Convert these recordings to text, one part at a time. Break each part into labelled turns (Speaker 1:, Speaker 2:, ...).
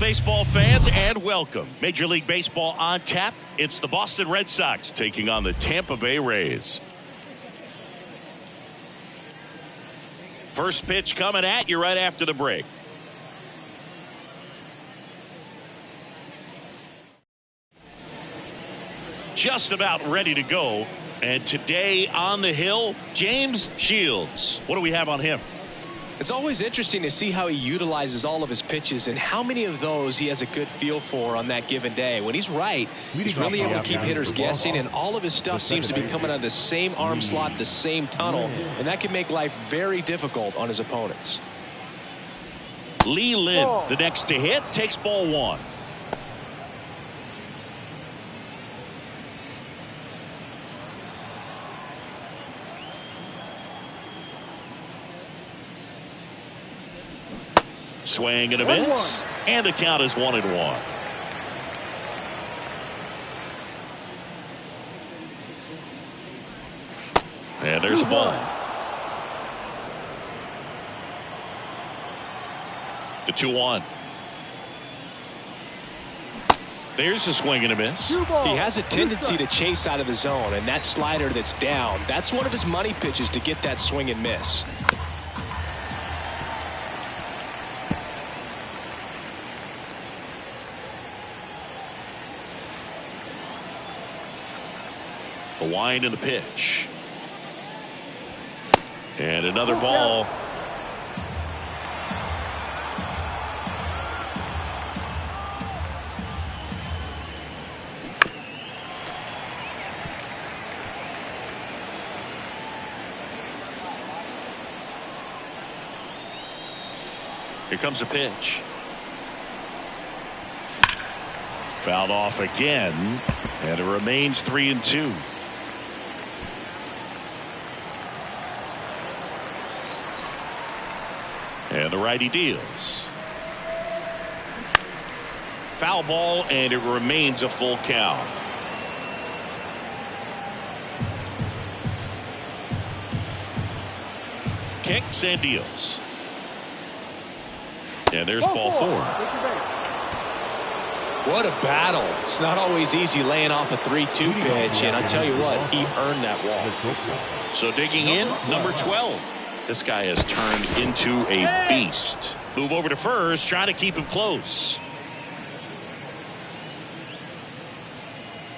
Speaker 1: baseball fans, and welcome. Major League Baseball on tap. It's the Boston Red Sox taking on the Tampa Bay Rays. First pitch coming at you right after the break. Just about ready to go. And today on the hill, James Shields. What do we have on him?
Speaker 2: It's always interesting to see how he utilizes all of his pitches and how many of those he has a good feel for on that given day. When he's right, he's really able to keep hitters guessing, and all of his stuff seems to be coming out of the same arm slot, the same tunnel, and that can make life very difficult on his opponents.
Speaker 1: Lee Lynn, the next to hit, takes ball one. Swing and a miss, and the count is 1-1. And there's a ball. The 2-1. There's a swing and a miss.
Speaker 2: He has a tendency to chase out of the zone, and that slider that's down, that's one of his money pitches to get that swing and miss.
Speaker 1: The wind and the pitch. And another ball. Here comes a pitch. Fouled off again, and it remains 3-2. And the righty deals. Foul ball, and it remains a full count. Kicks and deals. And there's ball four.
Speaker 2: What a battle. It's not always easy laying off a 3-2 pitch, and I tell you what, he earned that walk.
Speaker 1: So digging in, number 12. This guy has turned into a beast. Move over to first, trying to keep him close.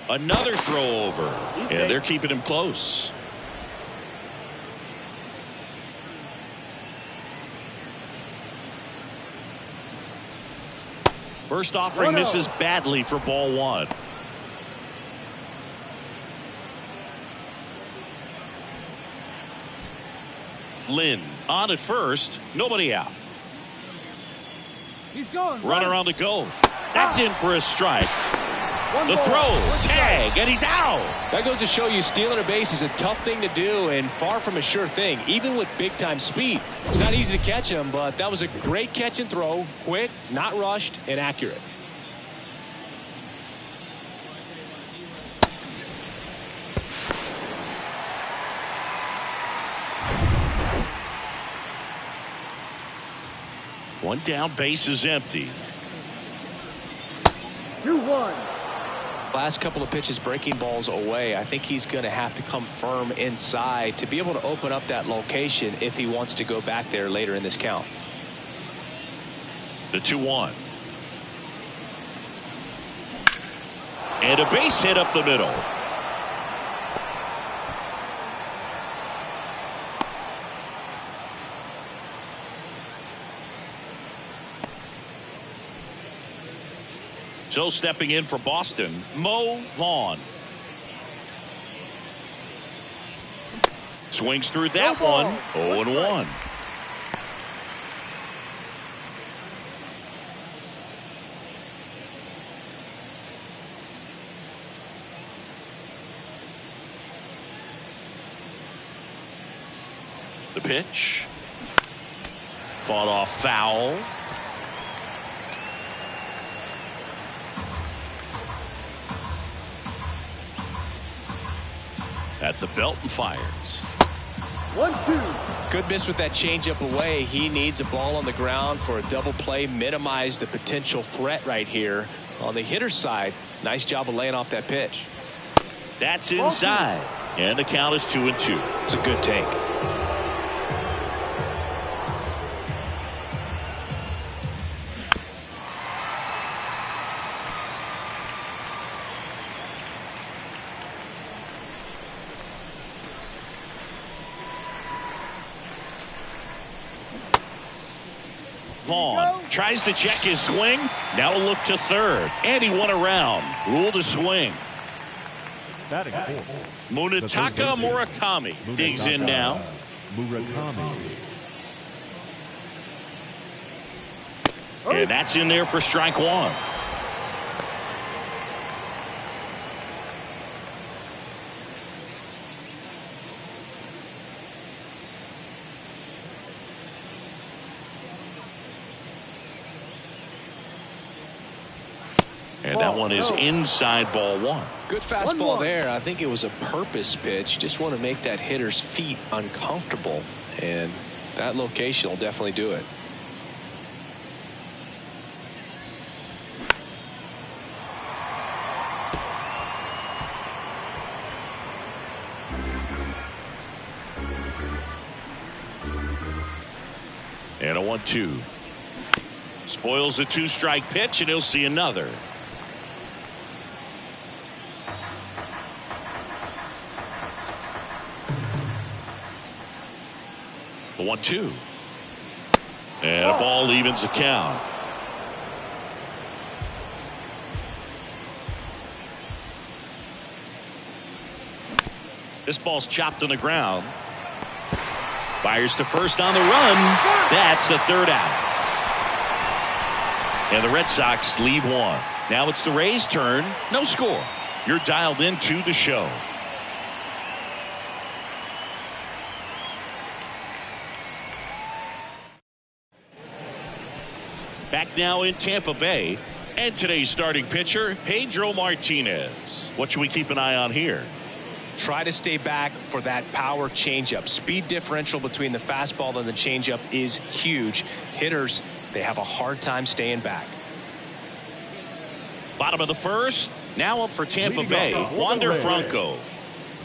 Speaker 1: Another throw over, and they're keeping him close. First offering misses badly for ball one. Lynn on at first, nobody out.
Speaker 3: He's going.
Speaker 1: Runner on the go. That's in for a strike. The throw, tag, and he's out.
Speaker 2: That goes to show you stealing a base is a tough thing to do and far from a sure thing, even with big-time speed. It's not easy to catch him, but that was a great catch and throw, quick, not rushed, and accurate.
Speaker 1: One down, base is empty.
Speaker 3: 2-1.
Speaker 2: Last couple of pitches breaking balls away. I think he's going to have to come firm inside to be able to open up that location if he wants to go back there later in this count.
Speaker 1: The 2-1. And a base hit up the middle. So stepping in for Boston, Mo Vaughn. Swings through that one. 0-1. The pitch. Fought off foul. At the belt and fires.
Speaker 3: 1-2.
Speaker 2: Good miss with that changeup away. He needs a ball on the ground for a double play. Minimize the potential threat right here. On the hitter's side, nice job of laying off that pitch.
Speaker 1: That's inside. And the count is 2-2.
Speaker 2: It's a good take.
Speaker 1: Vaughn tries to check his swing. Now a look to third. And he won around. Ruled a swing. Munetaka Murakami digs in now. And that's in there for strike one. And that one is inside, ball one.
Speaker 2: Good fastball there. I think it was a purpose pitch. Just want to make that hitter's feet uncomfortable. And that location will definitely do it.
Speaker 1: And a 1-2. Spoils the two-strike pitch, and he'll see another. The 1-2. And a ball evens the count. This ball's chopped on the ground. Fires to first on the run. That's the third out. And the Red Sox lead one. Now it's the Rays' turn. No score. You're dialed into the show. Back now in Tampa Bay. And today's starting pitcher, Pedro Martinez. What should we keep an eye on here?
Speaker 2: Try to stay back for that power changeup. Speed differential between the fastball and the changeup is huge. Hitters, they have a hard time staying back.
Speaker 1: Bottom of the first. Now up for Tampa Bay, Wander Franco.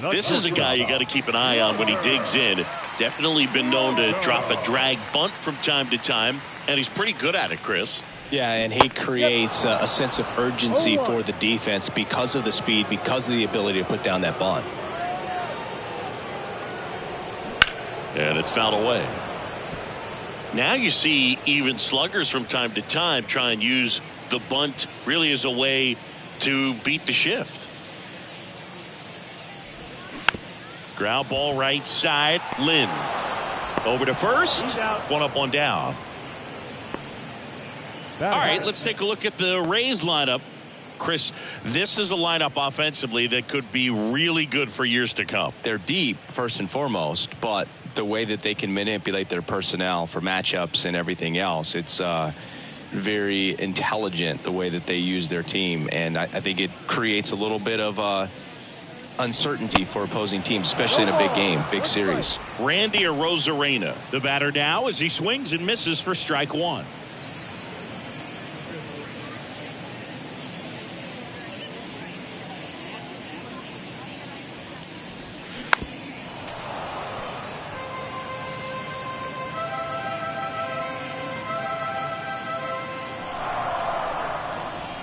Speaker 1: This is a guy you got to keep an eye on when he digs in. Definitely been known to drop a drag bunt from time to time, and he's pretty good at it, Chris.
Speaker 2: Yeah, and he creates a sense of urgency for the defense because of the speed, because of the ability to put down that bunt.
Speaker 1: And it's fouled away. Now you see even sluggers from time to time try and use the bunt really as a way to beat the shift. Ground ball right side. Lynn over to first. One up, one down. All right, let's take a look at the Rays lineup. Chris, this is a lineup offensively that could be really good for years to come.
Speaker 2: They're deep, first and foremost, but the way that they can manipulate their personnel for matchups and everything else, it's very intelligent the way that they use their team. And I think it creates a little bit of uncertainty for opposing teams, especially in a big game, big series.
Speaker 1: Randy Arozarena, the batter now as he swings and misses for strike one.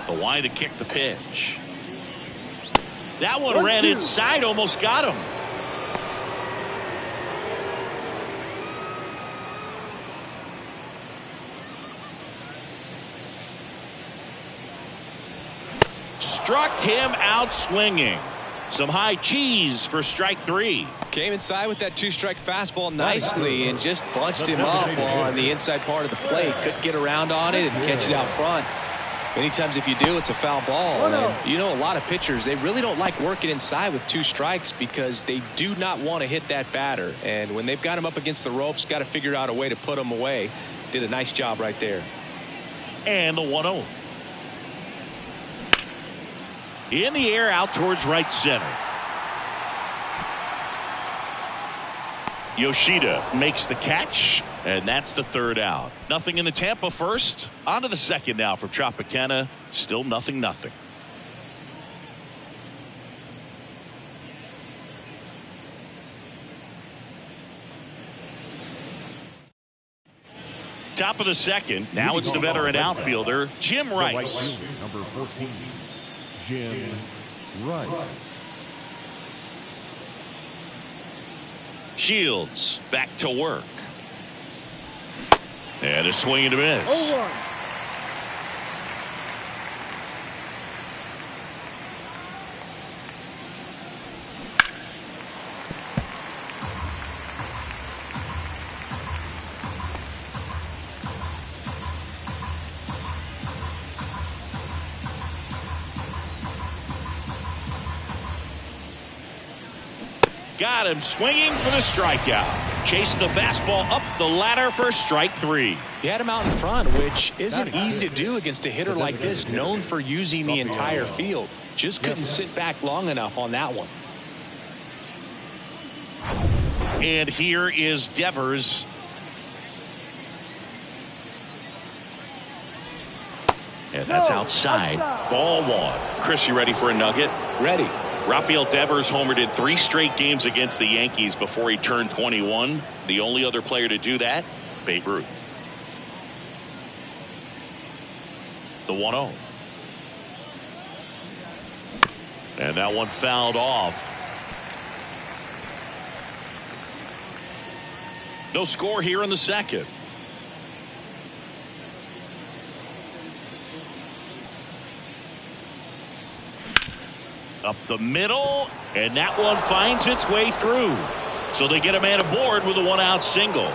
Speaker 1: The wide to kick the pitch. That one ran inside, almost got him. Struck him out swinging. Some high cheese for strike three.
Speaker 2: Came inside with that two-strike fastball nicely and just bunched him up on the inside part of the plate. Couldn't get around on it and catch it out front. Many times if you do, it's a foul ball. And you know, a lot of pitchers, they really don't like working inside with two strikes because they do not want to hit that batter. And when they've got him up against the ropes, got to figure out a way to put him away. Did a nice job right there.
Speaker 1: And the 1-0. In the air out towards right center. Yoshida makes the catch, and that's the third out. Nothing in the Tampa first. On to the second now from Tropicana. Still 0-0. Top of the second. Now it's the veteran outfielder, Jim Rice.
Speaker 3: Number 14, Jim Rice.
Speaker 1: Shields back to work. And a swing and a miss.
Speaker 3: 0-1.
Speaker 1: Got him swinging for the strikeout. Chased the fastball up the ladder for strike 3.
Speaker 2: He had him out in front, which isn't easy to do against a hitter like this, known for using the entire field. Just couldn't sit back long enough on that one.
Speaker 1: And here is Devers. And that's outside. Ball 1. Chris, you ready for a nugget?
Speaker 2: Ready.
Speaker 1: Rafael Devers homered in 3 straight games against the Yankees before he turned 21. The only other player to do that, Babe Ruth. The 1-0. And that one fouled off. No score here in the second. Up the middle, and that one finds its way through. So they get a man aboard with a 1-out single.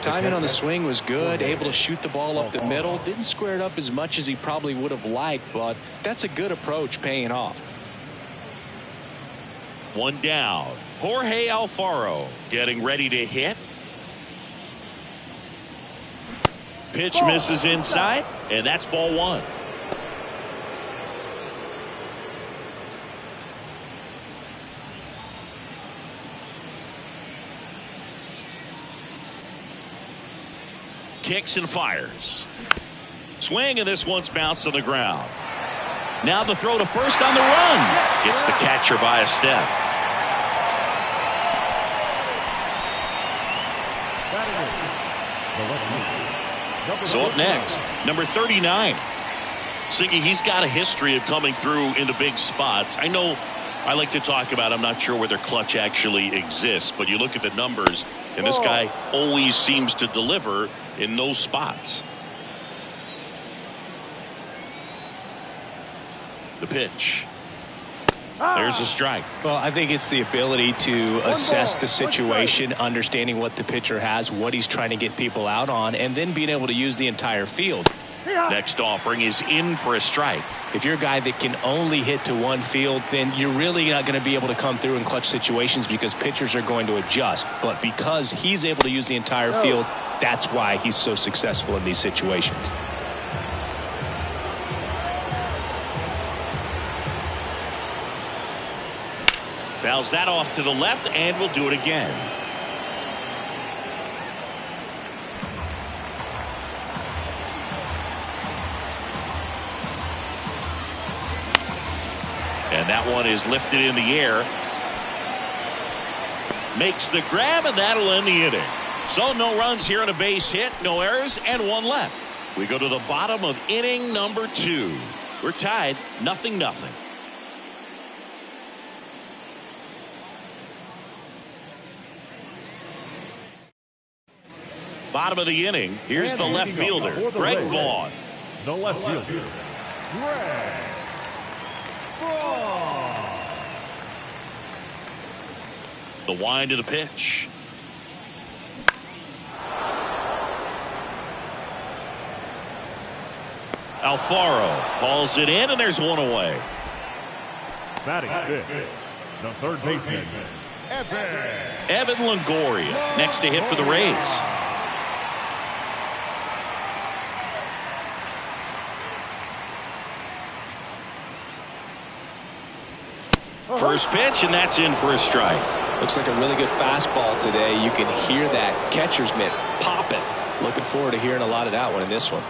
Speaker 2: Timing on the swing was good, able to shoot the ball up the middle. Didn't square it up as much as he probably would have liked, but that's a good approach, paying off.
Speaker 1: 1 down. Jorge Alfaro getting ready to hit. Pitch misses inside, and that's ball 1. Kicks and fires. Swing, and this one's bounced on the ground. Now the throw to first on the run. Gets the catcher by a step. So up next, number 39. Siggy, he's got a history of coming through into big spots. I know I like to talk about, I'm not sure whether clutch actually exists, but you look at the numbers, and this guy always seems to deliver in those spots. The pitch. There's a strike.
Speaker 2: Well, I think it's the ability to assess the situation, understanding what the pitcher has, what he's trying to get people out on, and then being able to use the entire field.
Speaker 1: Next offering is in for a strike.
Speaker 2: If you're a guy that can only hit to one field, then you're really not going to be able to come through in clutch situations because pitchers are going to adjust. But because he's able to use the entire field, that's why he's so successful in these situations.
Speaker 1: Fouls that off to the left, and we'll do it again. And that one is lifted in the air. Makes the grab, and that'll end the inning. So no runs here on a base hit, no errors, and 1 left. We go to the bottom of inning number 2. We're tied 0-0. Bottom of the inning. Here's the left fielder, Greg Vaughn.
Speaker 3: The left fielder, Greg Vaughn.
Speaker 1: The wind of the pitch. Alfaro calls it in, and there's 1 away.
Speaker 3: Batting fifth, the third baseman,
Speaker 1: Evan Longoria next to hit for the Rays. First pitch, and that's in for a strike.
Speaker 2: Looks like a really good fastball today. You can hear that catcher's mitt popping. Looking forward to hearing a lot of that one in this one.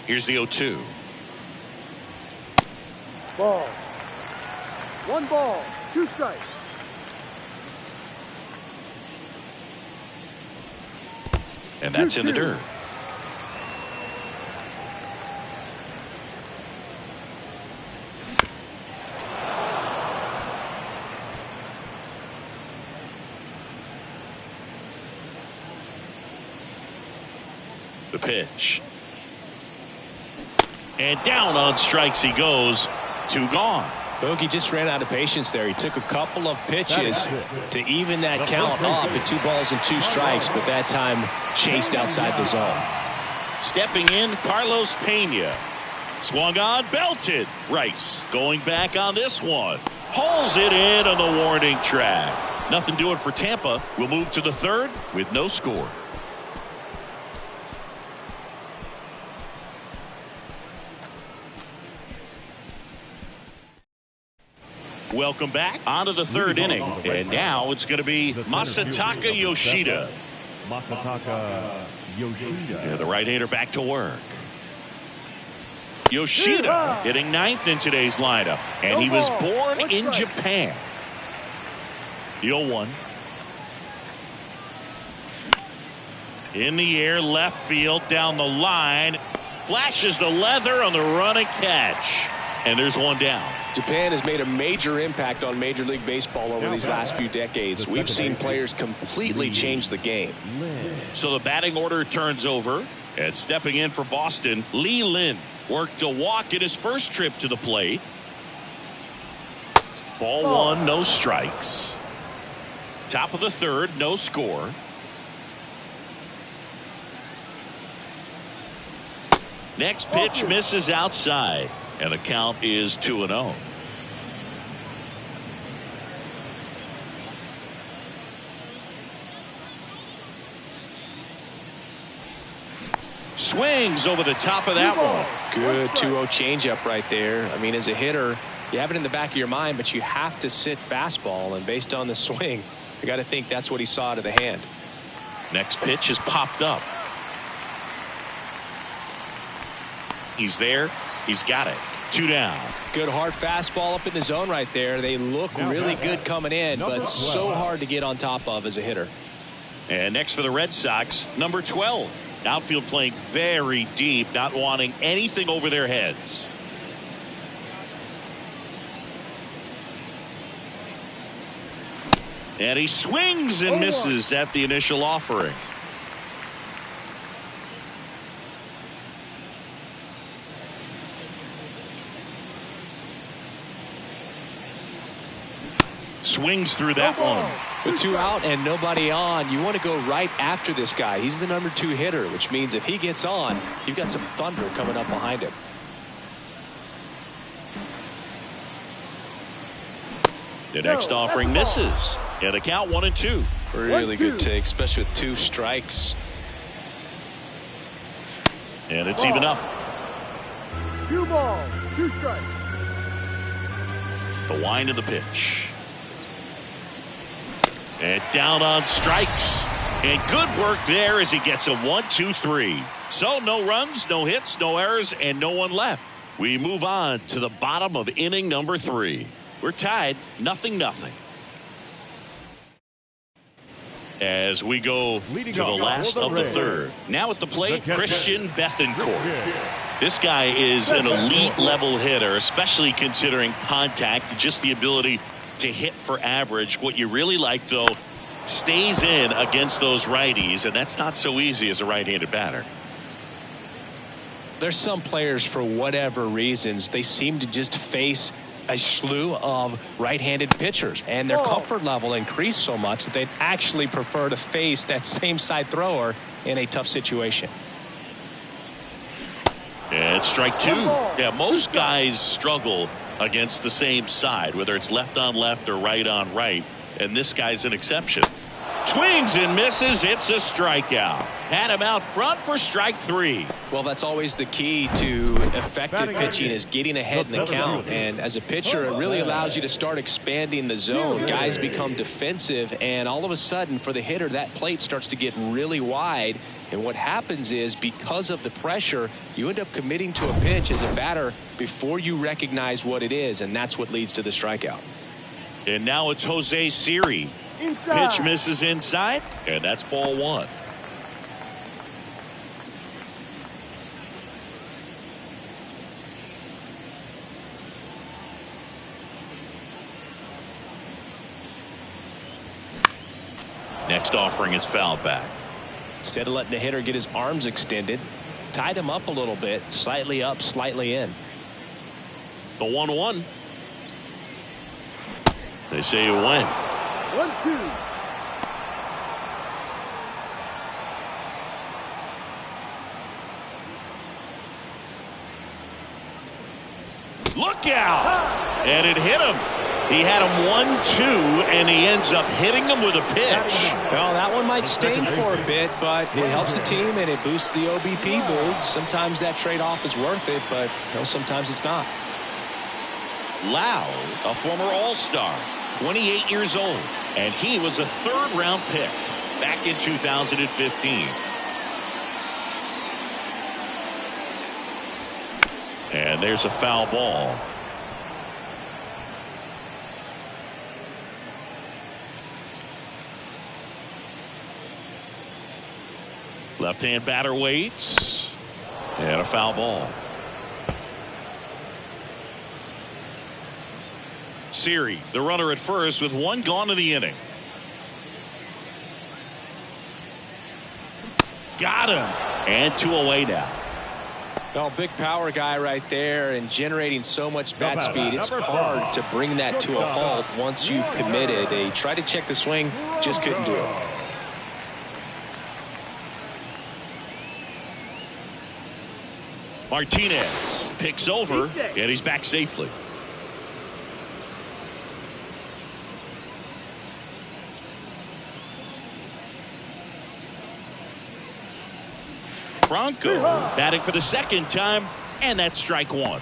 Speaker 1: Here's the 0-2.
Speaker 4: Ball. 1 ball, 2 strikes.
Speaker 1: And that's in the dirt. The pitch. And down on strikes he goes. 2 gone.
Speaker 2: Bogey just ran out of patience there. He took a couple of pitches to even that count up at 2 balls and 2 strikes, but that time chased outside the zone.
Speaker 1: Stepping in, Carlos Pena. Swung on, belted. Rice going back on this one. Hauls it in on the warning track. Nothing doing for Tampa. We'll move to the 3rd with no score. Welcome back onto the 3rd inning, and now it's going to be Masataka Yoshida.
Speaker 3: Masataka Yoshida.
Speaker 1: Yeah, the right-hander back to work. Yoshida hitting 9th in today's lineup, and he was born in Japan. The 0-1. In the air, left field, down the line. Flashes the leather on the running catch. And there's 1 down.
Speaker 2: Japan has made a major impact on Major League Baseball over these last few decades. We've seen players completely change the game.
Speaker 1: So the batting order turns over. And stepping in for Boston, Lee Lin worked a walk in his first trip to the plate. Ball 1, no strikes. Top of the 3rd, no score. Next pitch misses outside. And the count is 2-0. Swings over the top of that one.
Speaker 2: Good 2-0 changeup right there. I mean, as a hitter, you have it in the back of your mind, but you have to sit fastball. And based on the swing, you got to think that's what he saw out of the hand.
Speaker 1: Next pitch is popped up. He's there. He's got it. 2 down.
Speaker 2: Good hard fastball up in the zone right there. They look really good coming in, but so hard to get on top of as a hitter.
Speaker 1: And next for the Red Sox, number 12. Outfield playing very deep, not wanting anything over their heads. And he swings and misses at the initial offering. Swings through that one.
Speaker 2: With 2 out and nobody on, you want to go right after this guy. He's the number 2 hitter, which means if he gets on, you've got some thunder coming up behind him.
Speaker 1: The next offering misses. And the count 1-2.
Speaker 2: Really good take, especially with 2 strikes.
Speaker 1: And it's even up.
Speaker 4: 2 balls, 2 strikes.
Speaker 1: The wind of the pitch. And down on strikes. And good work there as he gets a 1-2-3. So no runs, no hits, no errors, and no one left. We move on to the bottom of inning number 3. We're tied 0-0. As we go to the last of the 3rd. Now at the plate, Christian Bethancourt. This guy is an elite level hitter, especially considering contact, just the ability to hit for average. What you really like, though, stays in against those righties, and that's not so easy as a right-handed batter.
Speaker 2: There's some players, for whatever reasons, they seem to just face a slew of right-handed pitchers, and their comfort level increased so much that they'd actually prefer to face that same side thrower in a tough situation.
Speaker 1: And strike 2. Yeah, most guys struggle against the same side, whether it's left on left or right on right, and this guy's an exception. Swings and misses. It's a strikeout. Had him out front for strike 3.
Speaker 2: Well, that's always the key to effective pitching, is getting ahead in the count. And as a pitcher, it really allows you to start expanding the zone. Guys become defensive, and all of a sudden, for the hitter, that plate starts to get really wide. And what happens is, because of the pressure, you end up committing to a pitch as a batter before you recognize what it is, and that's what leads to the strikeout.
Speaker 1: And now it's Jose Siri.
Speaker 4: Inside.
Speaker 1: Pitch misses inside, and that's ball 1. Next offering is fouled back.
Speaker 2: Instead of letting the hitter get his arms extended, tied him up a little bit, slightly up, slightly in.
Speaker 1: The 1-1. They say you win.
Speaker 4: 1-2.
Speaker 1: Look out! And it hit him. He had him 1-2, and he ends up hitting him with a pitch.
Speaker 2: Well, that one might sting for a bit, but it helps the team and it boosts the OBP board. Sometimes that trade-off is worth it, but sometimes it's not.
Speaker 1: Lau, a former All-Star, 28 years old, and he was a 3rd-round pick back in 2015. And there's a foul ball. Left-hand batter waits. And a foul ball. Siri, the runner at first with 1 gone in the inning. Got him. And 2 away now.
Speaker 2: Well, big power guy right there, and generating so much bat speed, it's hard to bring that to a halt once you've committed. They tried to check the swing, just couldn't do it.
Speaker 1: Martinez picks over, and he's back safely. Franco batting for the 2nd time, and that's strike 1.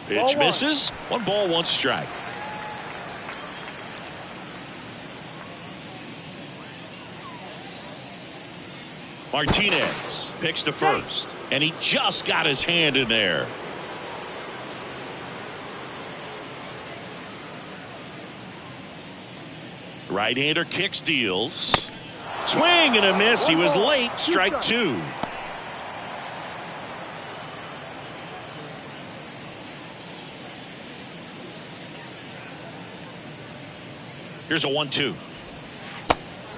Speaker 1: Pitch misses. 1 ball, 1 strike. Martinez picks to first, and he just got his hand in there. Right-hander kicks, deals. Swing and a miss. He was late. Strike 2. Here's a 1-2.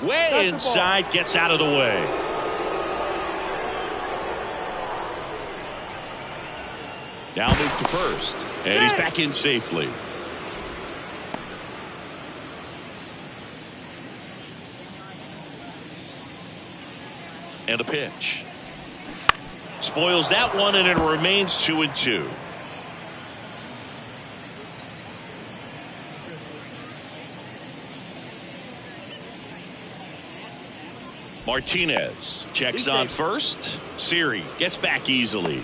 Speaker 1: Way inside, gets out of the way. Now move to first, and he's back in safely. And a pitch. Spoils that one, and it remains 2-2. Martinez checks on first. Siri gets back easily.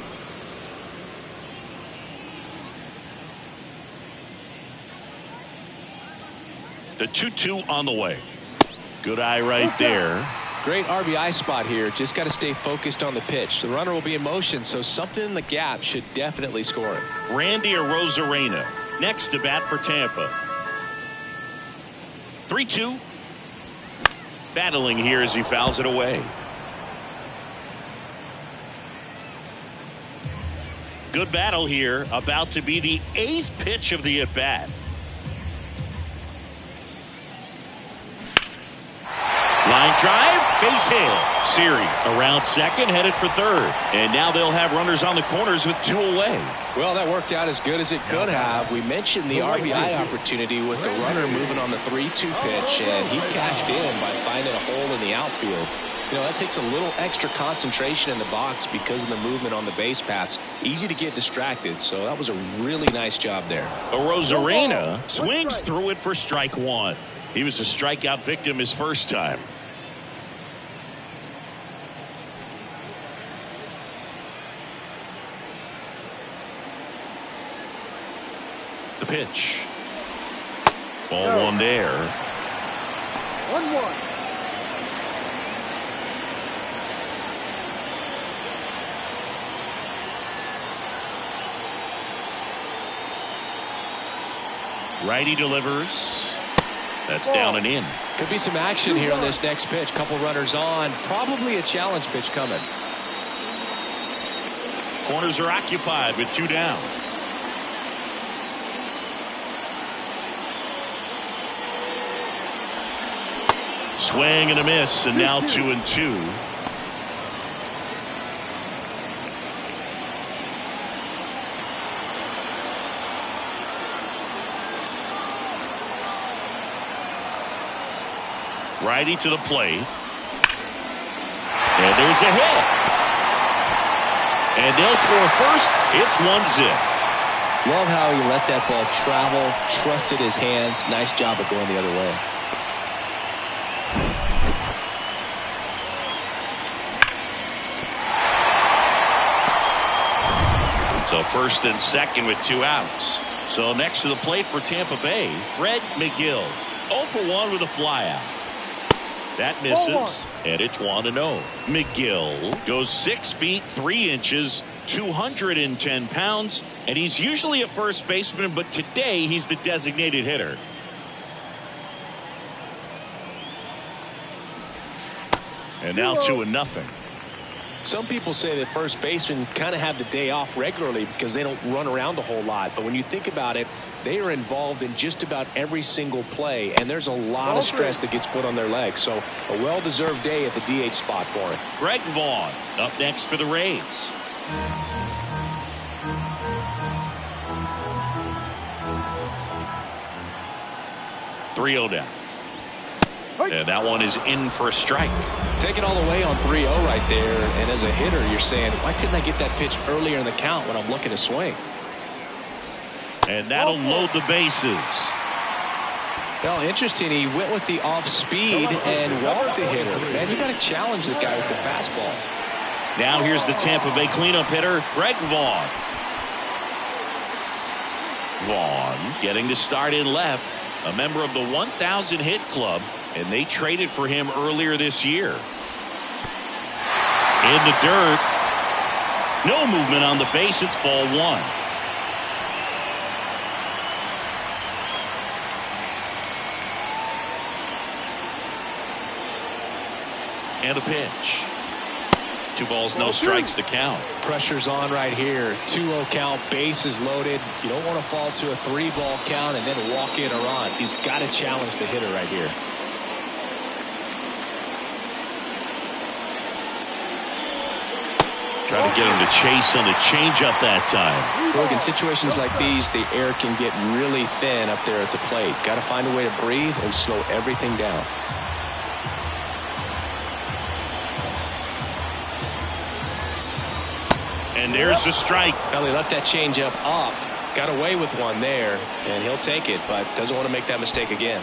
Speaker 1: The 2-2 on the way. Good eye right there.
Speaker 2: Great RBI spot here. Just got to stay focused on the pitch. The runner will be in motion, so something in the gap should definitely score it.
Speaker 1: Randy Arozarena next to bat for Tampa. 3-2. Battling here as he fouls it away. Good battle here. About to be the 8th pitch of the at-bat. Line drive, base hit. Siri around second, headed for third. And now they'll have runners on the corners with 2 away.
Speaker 2: Well, that worked out as good as it could have. We mentioned the RBI opportunity with the runner moving on the 3-2 pitch, and he cashed in by finding a hole in the outfield. You know, that takes a little extra concentration in the box because of the movement on the base paths. Easy to get distracted, so that was a really nice job there.
Speaker 1: Rosarena swings through it for strike one. He was a strikeout victim his first time. The pitch. Ball one there.
Speaker 4: 1-1.
Speaker 1: Righty delivers. That's down and in.
Speaker 2: Could be some action here on this next pitch. Couple runners on. Probably a challenge pitch coming.
Speaker 1: Corners are occupied with 2 down. Swing and a miss, and now 2-2. Righty to the plate. And there's a hit. And they'll score first. It's 1-0.
Speaker 2: Love how he let that ball travel, trusted his hands. Nice job of going the other way.
Speaker 1: So first and second with 2 outs. So next to the plate for Tampa Bay, Fred McGill. 0 for 1 with a flyout. That misses, and it's 1-0. McGill goes 6 feet 3 inches, 210 pounds, and he's usually a first baseman, but today he's the designated hitter. And now 2-0.
Speaker 2: Some people say that first basemen kind of have the day off regularly because they don't run around a whole lot. But when you think about it, they are involved in just about every single play, and there's a lot of stress that gets put on their legs. So a well-deserved day at the DH spot for him.
Speaker 1: Greg Vaughn up next for the Rays. Three-0 down. And that one is in for a strike.
Speaker 2: Take it all the way on 3-0 right there. And as a hitter, you're saying, why couldn't I get that pitch earlier in the count when I'm looking to swing?
Speaker 1: And that'll load the bases.
Speaker 2: Well, interesting. He went with the off speed and walked the hitter. Man, you got to challenge the guy with the fastball.
Speaker 1: Now here's the Tampa Bay cleanup hitter, Greg Vaughn. Vaughn getting to start in left. A member of the 1,000 hit club. And they traded for him earlier this year. In the dirt. No movement on the base. It's ball one. And a pitch. 2 balls, no strikes to count.
Speaker 2: Pressure's on right here. 2-0 count, bases loaded. You don't want to fall to a 3-ball count and then walk in or on. He's got to challenge the hitter right here.
Speaker 1: Trying to get him to chase on the changeup that time.
Speaker 2: Look, in situations like these, the air can get really thin up there at the plate. Got to find a way to breathe and slow everything down.
Speaker 1: And there's the strike.
Speaker 2: Well, he left that changeup up. Got away with one there, and he'll take it, but doesn't want to make that mistake again.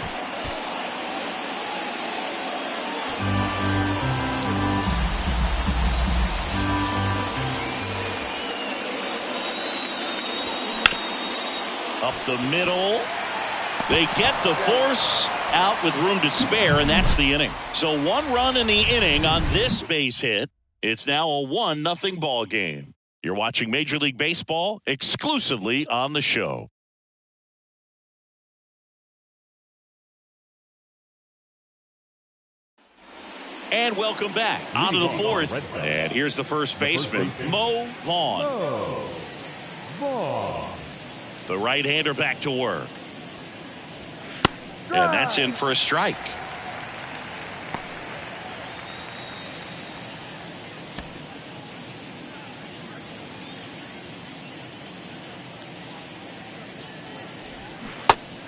Speaker 1: Up the middle. They get the force out with room to spare, and that's the inning. So 1 run in the inning on this base hit. It's now a 1-0 ball game. You're watching Major League Baseball exclusively on the show. And welcome back onto the 4th. And here's the first baseman, Mo Vaughn. The right-hander back to work. And that's in for a strike.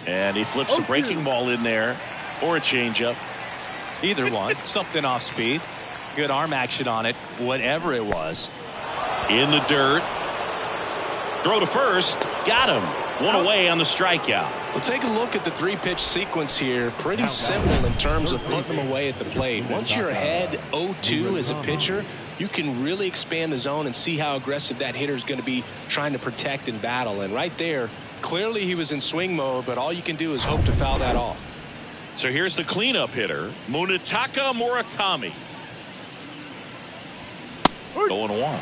Speaker 1: And he flips a breaking ball in there or a changeup.
Speaker 2: Either one. Something off speed. good arm action on it, whatever it was.
Speaker 1: In the dirt. Throw to first. Got him. One away on the strikeout.
Speaker 2: Well, take a look at the 3-pitch sequence here. Pretty simple in terms of putting them away at the plate. Once you're ahead 0-2 as a pitcher, you can really expand the zone and see how aggressive that hitter is going to be trying to protect and battle. And right there, clearly he was in swing mode, but all you can do is hope to foul that off.
Speaker 1: So here's the cleanup hitter, Munetaka Murakami. 0-1.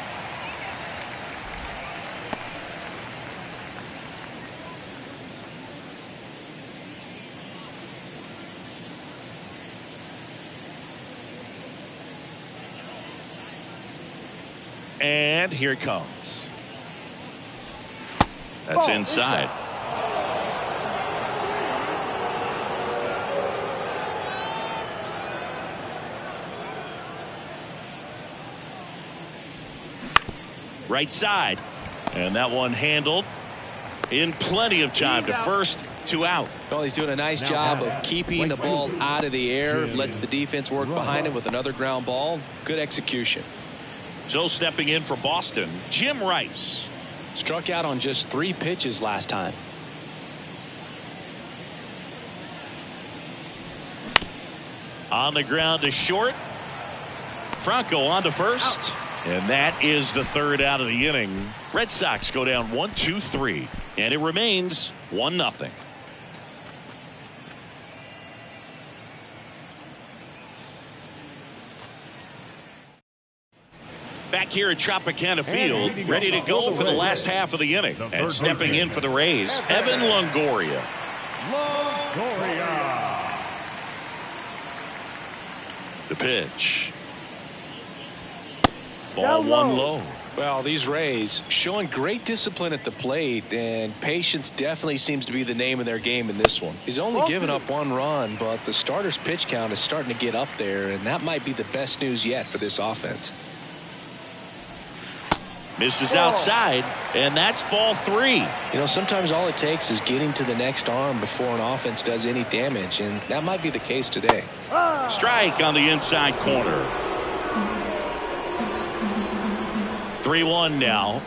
Speaker 1: And here it comes. That's inside. Right side. And that one handled in plenty of time to first, 2 out.
Speaker 2: Well, he's doing a nice job of keeping the ball out of the air. Lets the defense work behind him with another ground ball. Good execution.
Speaker 1: So stepping in for Boston, Jim Rice.
Speaker 2: Struck out on just 3 pitches last time.
Speaker 1: On the ground to short. Franco on to first. And that is the 3rd out of the inning. Red Sox go down 1-2-3. And it remains 1-0. Back here at Tropicana Field, ready to go for the last half of the inning. And stepping in for the Rays, Evan Longoria. The pitch. Ball 1 low.
Speaker 2: Well, these Rays showing great discipline at the plate, and patience definitely seems to be the name of their game in this one. He's only given up 1 run, but the starter's pitch count is starting to get up there, and that might be the best news yet for this offense.
Speaker 1: Misses outside, and that's ball 3.
Speaker 2: You know, sometimes all it takes is getting to the next arm before an offense does any damage, and that might be the case today.
Speaker 1: Strike on the inside corner. 3-1 now.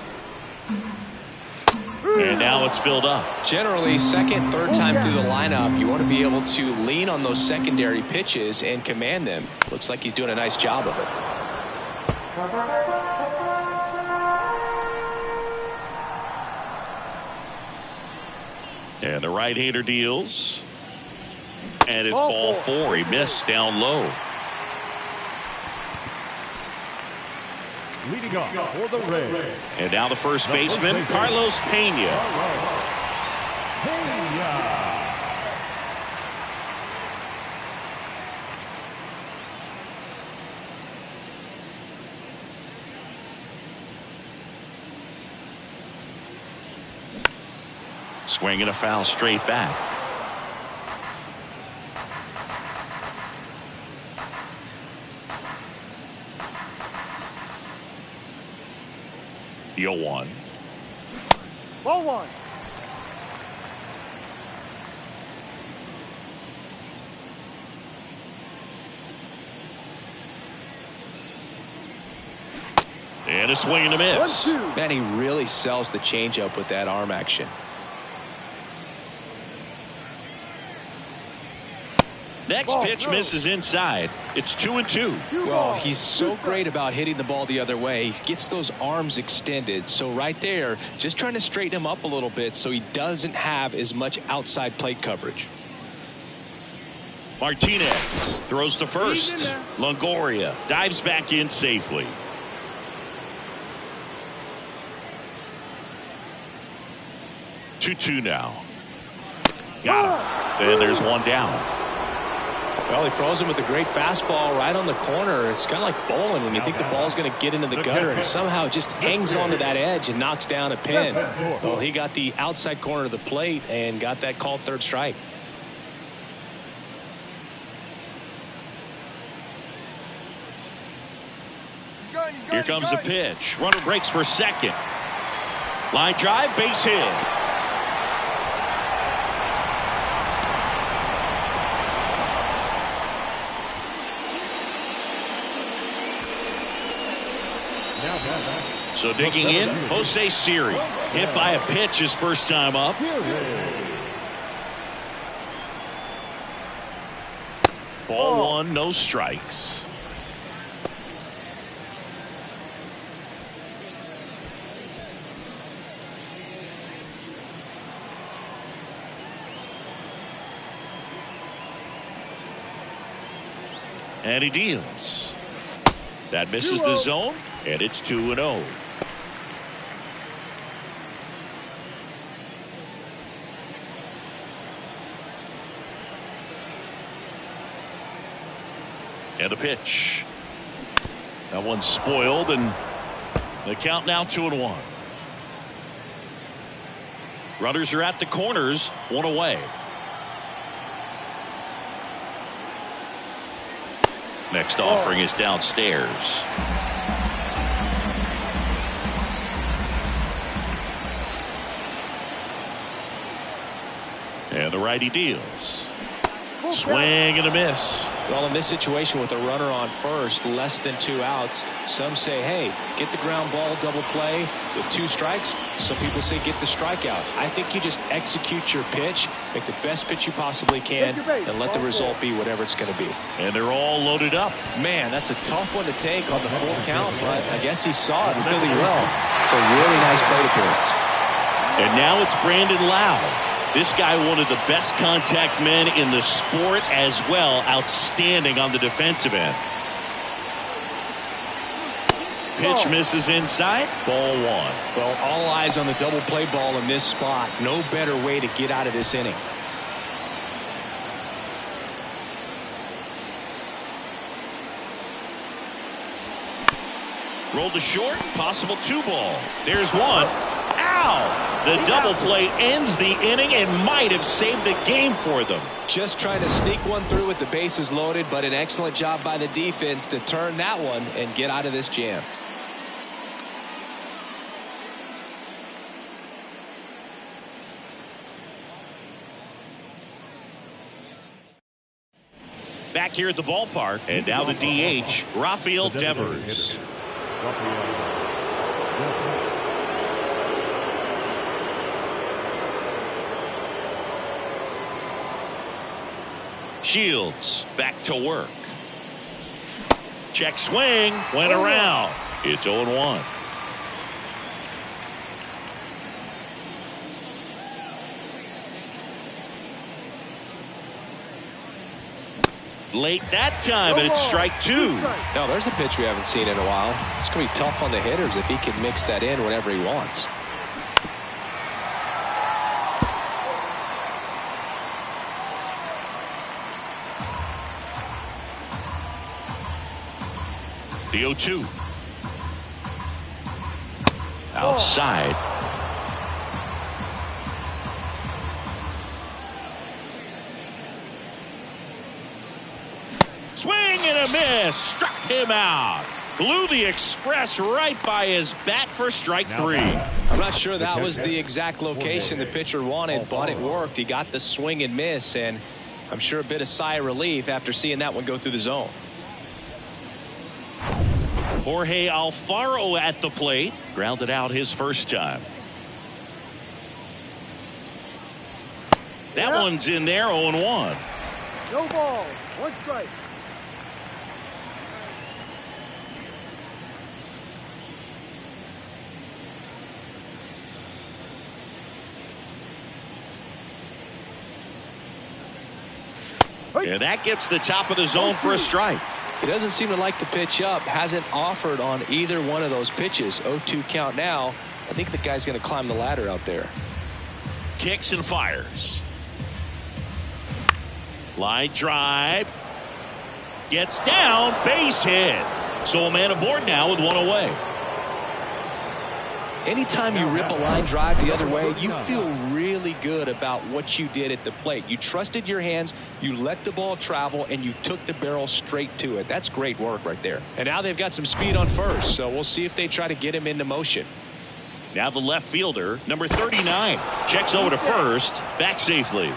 Speaker 1: And now it's filled up.
Speaker 2: Generally, second, third time through the lineup, you want to be able to lean on those secondary pitches and command them. Looks like he's doing a nice job of it.
Speaker 1: And the right-hander deals. And it's ball 4. He missed down low.
Speaker 3: Leading off for the Rays.
Speaker 1: And now the first baseman, Carlos Pena. Swing and a foul straight back. The 0-1.
Speaker 4: Ball 1.
Speaker 1: And a swing and a miss.
Speaker 4: 1-2.
Speaker 2: Man, he really sells the changeup with that arm action.
Speaker 1: Next pitch misses inside. It's 2-2.
Speaker 2: Well, he's so great about hitting the ball the other way. He gets those arms extended. So right there, just trying to straighten him up a little bit so he doesn't have as much outside plate coverage.
Speaker 1: Martinez throws to first. Longoria dives back in safely. Two now. Got him. And there's one down.
Speaker 2: Well, he throws him with a great fastball right on the corner. It's kind of like bowling when you think the ball's going to get into the gutter and somehow just hangs onto that edge and knocks down a pin. Well, he got the outside corner of the plate and got that called third strike.
Speaker 1: Here comes the pitch. Runner breaks for second. Line drive, base hit. So digging in, Jose Siri. Hit by a pitch his first time up. Ball one, no strikes. And he deals. That misses the zone, and it's 2-0. And a pitch. That one's spoiled, and the count now 2-1. Runners are at the corners, one away. Next offering is downstairs. And the righty deals. Swing and a miss.
Speaker 2: Well, in this situation with a runner on first, less than 2 outs, some say, hey, get the ground ball, double play with 2 strikes. Some people say get the strikeout. I think you just execute your pitch, make the best pitch you possibly can, and let the result be whatever it's going to be.
Speaker 1: And they're all loaded up.
Speaker 2: Man, that's a tough one to take on the full count, but I guess he saw it really well. It's a really nice plate appearance.
Speaker 1: And now it's Brandon Lau. This guy, one of the best contact men in the sport as well. Outstanding on the defensive end. Pitch misses inside. Ball one.
Speaker 2: Well, all eyes on the double play ball in this spot. No better way to get out of this inning.
Speaker 1: Rolled to short. Possible 2-ball. There's one. Ow! The double play ends the inning and might have saved the game for them.
Speaker 2: Just trying to sneak one through with the bases loaded, but an excellent job by the defense to turn that one and get out of this jam.
Speaker 1: Back here at the ballpark, and now the DH, Rafael Devers. Shields back to work. Check swing, went around. It's 0-1. Late that time, and it's strike 2.
Speaker 2: Now there's a pitch we haven't seen in a while. It's going to be tough on the hitters if he can mix that in whenever he wants.
Speaker 1: The 0-2. Outside. Swing and a miss. Struck him out. Blew the express right by his bat for strike 3.
Speaker 2: I'm not sure that was the exact location the pitcher wanted, but it worked. He got the swing and miss, and I'm sure a bit of sigh of relief after seeing that one go through the zone.
Speaker 1: Jorge Alfaro at the plate. Grounded out his first time. That one's in there, 0-1.
Speaker 4: No ball, 1 strike.
Speaker 1: And that gets the top of the zone for a strike.
Speaker 2: He doesn't seem to like the pitch up. Hasn't offered on either one of those pitches. 0-2 count now. I think the guy's going to climb the ladder out there.
Speaker 1: Kicks and fires. Line drive. Gets down. Base hit. So a man aboard now with 1 away.
Speaker 2: Anytime you rip a line drive the other way, you feel really good about what you did at the plate. You trusted your hands, you let the ball travel, and you took the barrel straight to it. That's great work right there. And now they've got some speed on first, so we'll see if they try to get him into motion.
Speaker 1: Now the left fielder, number 39, checks over to first, back safely.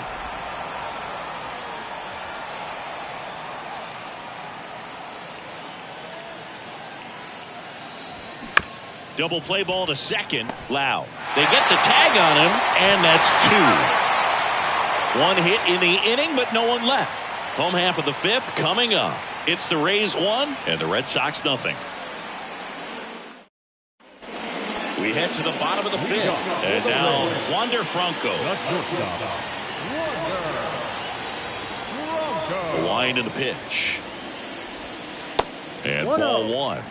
Speaker 1: Double play ball to second. Lau. They get the tag on him, and that's 2. One hit in the inning, but no one left. Home half of the 5th coming up. It's the Rays 1 and the Red Sox nothing. We head to the bottom of the 5th. And now Wander Franco. The line in the pitch. And ball 1.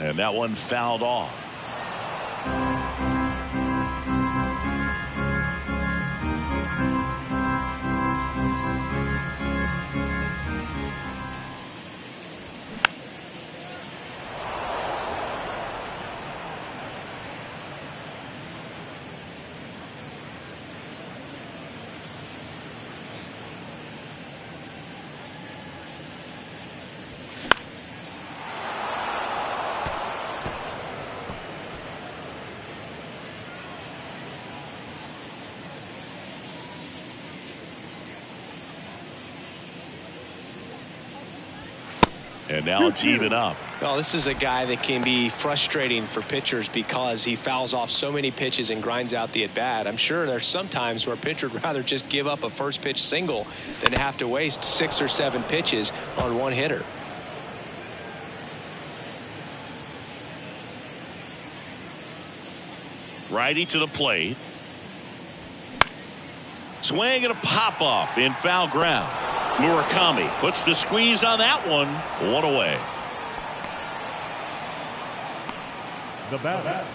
Speaker 1: And that one fouled off. And now it's even up.
Speaker 2: Well, this is a guy that can be frustrating for pitchers because he fouls off so many pitches and grinds out the at-bat. I'm sure there's some times where a pitcher would rather just give up a first pitch single than have to waste 6 or 7 pitches on one hitter.
Speaker 1: Righty to the plate. Swing and a pop-up in foul ground. Murakami puts the squeeze on that one. 1 away.
Speaker 3: The bat,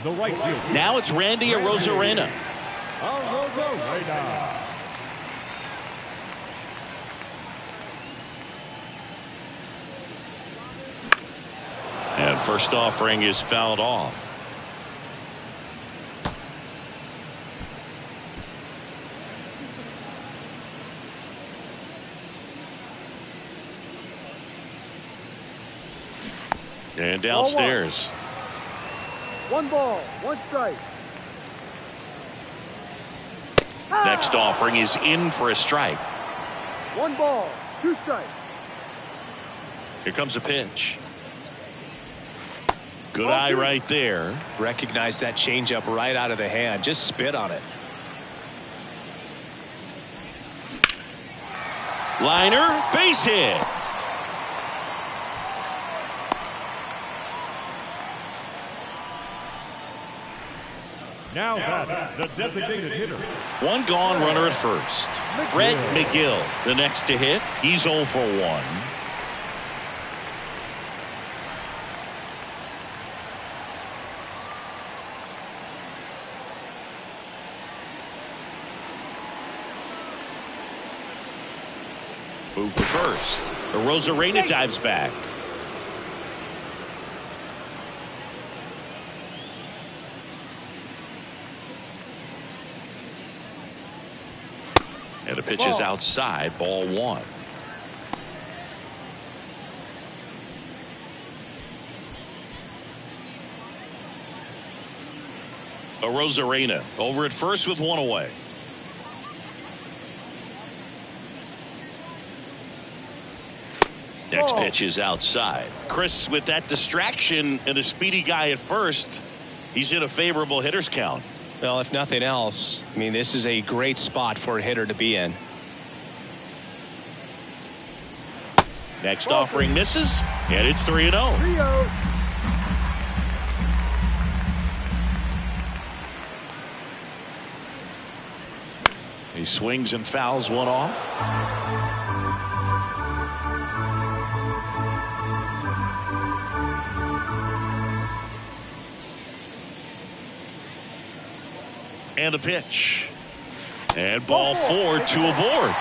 Speaker 3: the right field.
Speaker 1: Now it's Randy Arozarena. And first offering is fouled off. And downstairs.
Speaker 4: 1 ball, 1 strike.
Speaker 1: Next offering is in for a strike.
Speaker 4: 1 ball, 2 strikes.
Speaker 1: Here comes a pitch. Good eye right there.
Speaker 2: Recognize that changeup right out of the hand. Just spit on it.
Speaker 1: Liner, base hit.
Speaker 3: Now that the designated hitter.
Speaker 1: One gone, runner at first. Fred McGill, the next to hit. He's 0 for 1. Move to first. Arozarena dives back. And the pitch is outside, ball 1. Arozarena over at first with 1 away. Next pitch is outside. Chris, with that distraction and a speedy guy at first, he's in a favorable hitter's count.
Speaker 2: Well, if nothing else, I mean, this is a great spot for a hitter to be in.
Speaker 1: Next offering misses, and it's 3-0.
Speaker 4: 3-0.
Speaker 1: He swings and fouls one off. And a pitch. And ball 4, 2 aboard.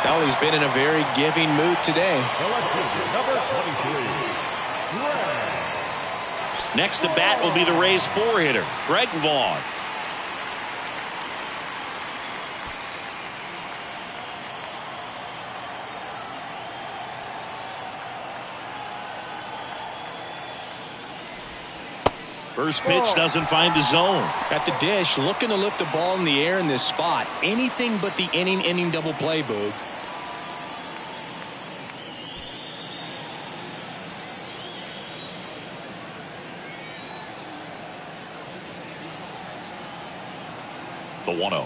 Speaker 2: Well, he's been in a very giving mood today.
Speaker 3: Number 23.
Speaker 1: Next to bat will be the Rays 4-hitter, Greg Vaughn. First pitch doesn't find the zone.
Speaker 2: At the dish, looking to lift the ball in the air in this spot. Anything but the inning double play, Boog.
Speaker 1: The 1-0.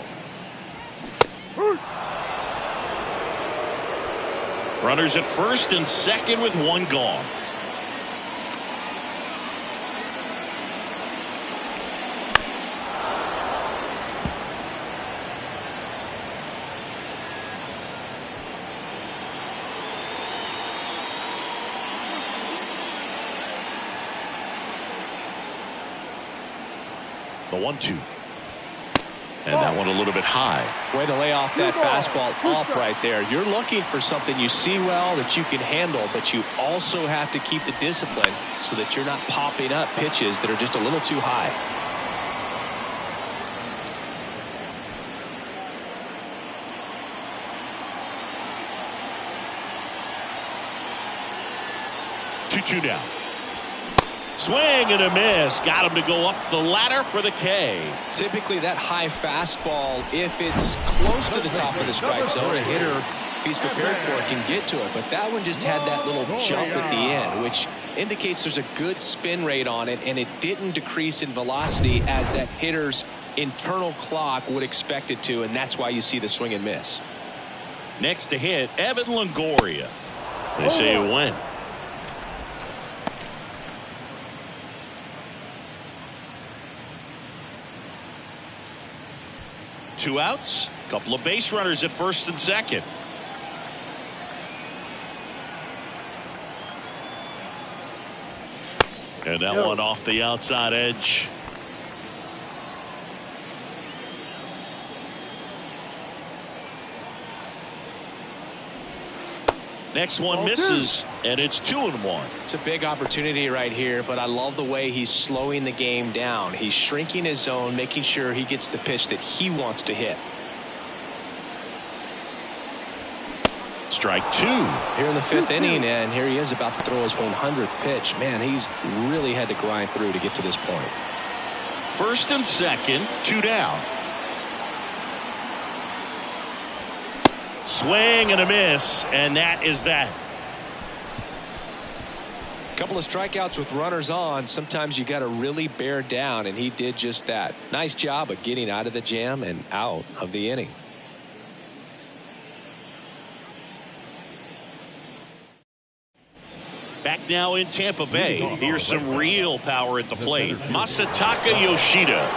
Speaker 1: Runners at first and second with one gone. The 1-2. And that one a little bit high.
Speaker 2: Way to lay off that fastball up right there. You're looking for something you see well that you can handle, but you also have to keep the discipline so that you're not popping up pitches that are just a little too high.
Speaker 1: Two down. Swing and a miss. Got him to go up the ladder for the K.
Speaker 2: Typically that high fastball, if it's close to the top of the strike zone, a hitter, if he's prepared for it, can get to it. But that one just had that little jump at the end, which indicates there's a good spin rate on it, and it didn't decrease in velocity as that hitter's internal clock would expect it to, and that's why you see the swing and miss.
Speaker 1: Next to hit, Evan Longoria. They say it went. Two outs, couple of base runners at first and second. And that one off the outside edge. Next one misses, and it's 2-1.
Speaker 2: It's a big opportunity right here, but I love the way he's slowing the game down. He's shrinking his zone, making sure he gets the pitch that he wants to hit.
Speaker 1: Strike two.
Speaker 2: Here in the fifth inning, and here he is about to throw his 100th pitch. Man, he's really had to grind through to get to this point.
Speaker 1: First and second, two down. Swing and a miss, and that is that.
Speaker 2: A couple of strikeouts with runners on. Sometimes you got to really bear down, and he did just that. Nice job of getting out of the jam and out of the inning.
Speaker 1: Back now in Tampa Bay. Here's some real power at the plate. Masataka Yoshida.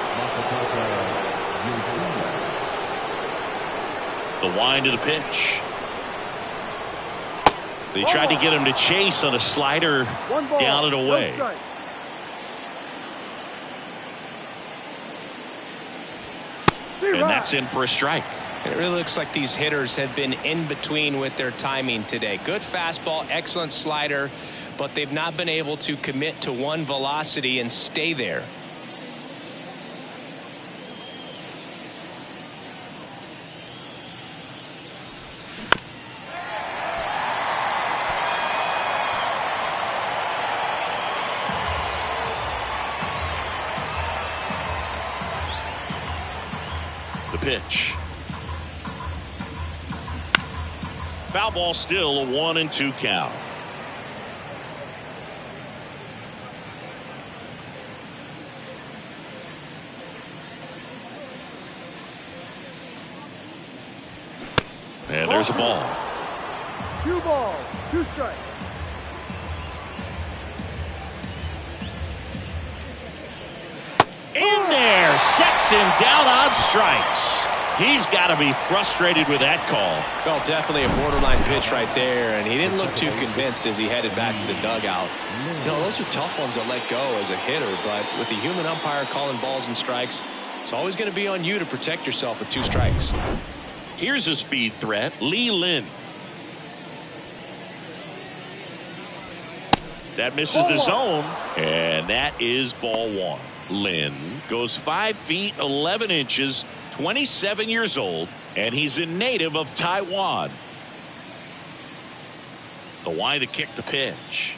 Speaker 1: The wind of the pitch. They tried to get him to chase on a slider down and away. And that's in for a strike.
Speaker 2: It really looks like these hitters have been in between with their timing today. Good fastball, excellent slider, but they've not been able to commit to one velocity and stay there.
Speaker 1: The pitch. Foul ball, still a 1-2 count. And there's a ball.
Speaker 4: 2 balls, 2 strikes.
Speaker 1: In there, sets him down on strikes. He's got to be frustrated with that call.
Speaker 2: Well, definitely a borderline pitch right there, and he didn't look too convinced as he headed back to the dugout. You know, those are tough ones to let go as a hitter, but with the human umpire calling balls and strikes, it's always going to be on you to protect yourself with 2 strikes.
Speaker 1: Here's a speed threat, Lee Lin. That misses the zone, and that is ball 1. Lin goes 5 feet 11 inches, 27 years old, and he's a native of Taiwan. The wind to kick the pitch.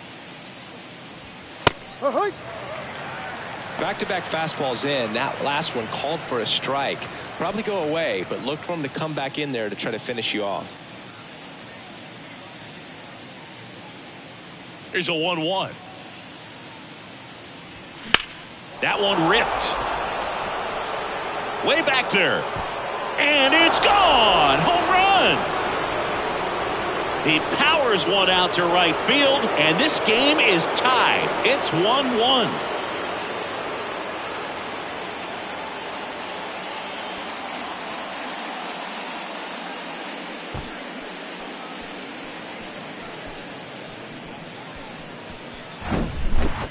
Speaker 2: Back-to-back fastballs in. That last one called for a strike. Probably go away, but look for him to come back in there to try to finish you off.
Speaker 1: Here's a 1-1. That one ripped. Way back there. And it's gone. Home run. He powers one out to right field, and this game is tied. It's 1-1.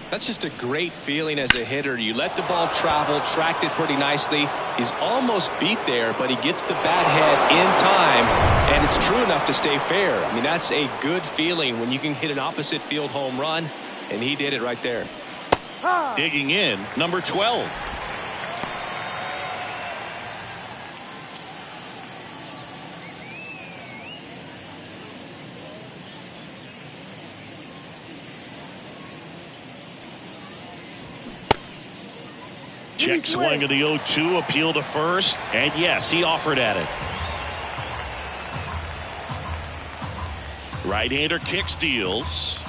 Speaker 2: That's just a great feeling as a hitter. You let the ball travel, tracked it pretty nicely. He's almost beat there, but he gets the bat head in time, and it's true enough to stay fair. I mean, that's a good feeling when you can hit an opposite field home run, and he did it right there.
Speaker 1: Digging in, number 12. Check swing of the 0-2, appeal to first, and yes, he offered at it. Right-hander kicks, deals.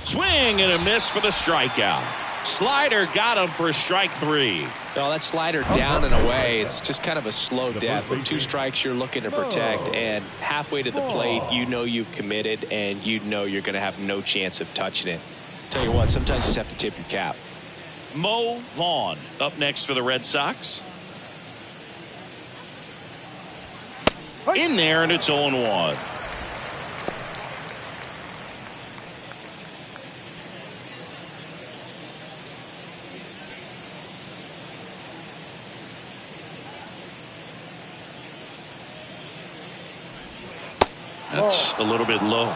Speaker 1: Swing and a miss for the strikeout. Slider got him for strike 3.
Speaker 2: No, that slider down and away. It's just kind of a slow death. With 2 strikes, you're looking to protect, and halfway to the plate, you know you've committed, and you know you're going to have no chance of touching it. Tell you what, sometimes you just have to tip your cap.
Speaker 1: Mo Vaughn up next for the Red Sox. In there, and it's 0-1. That's a little bit low.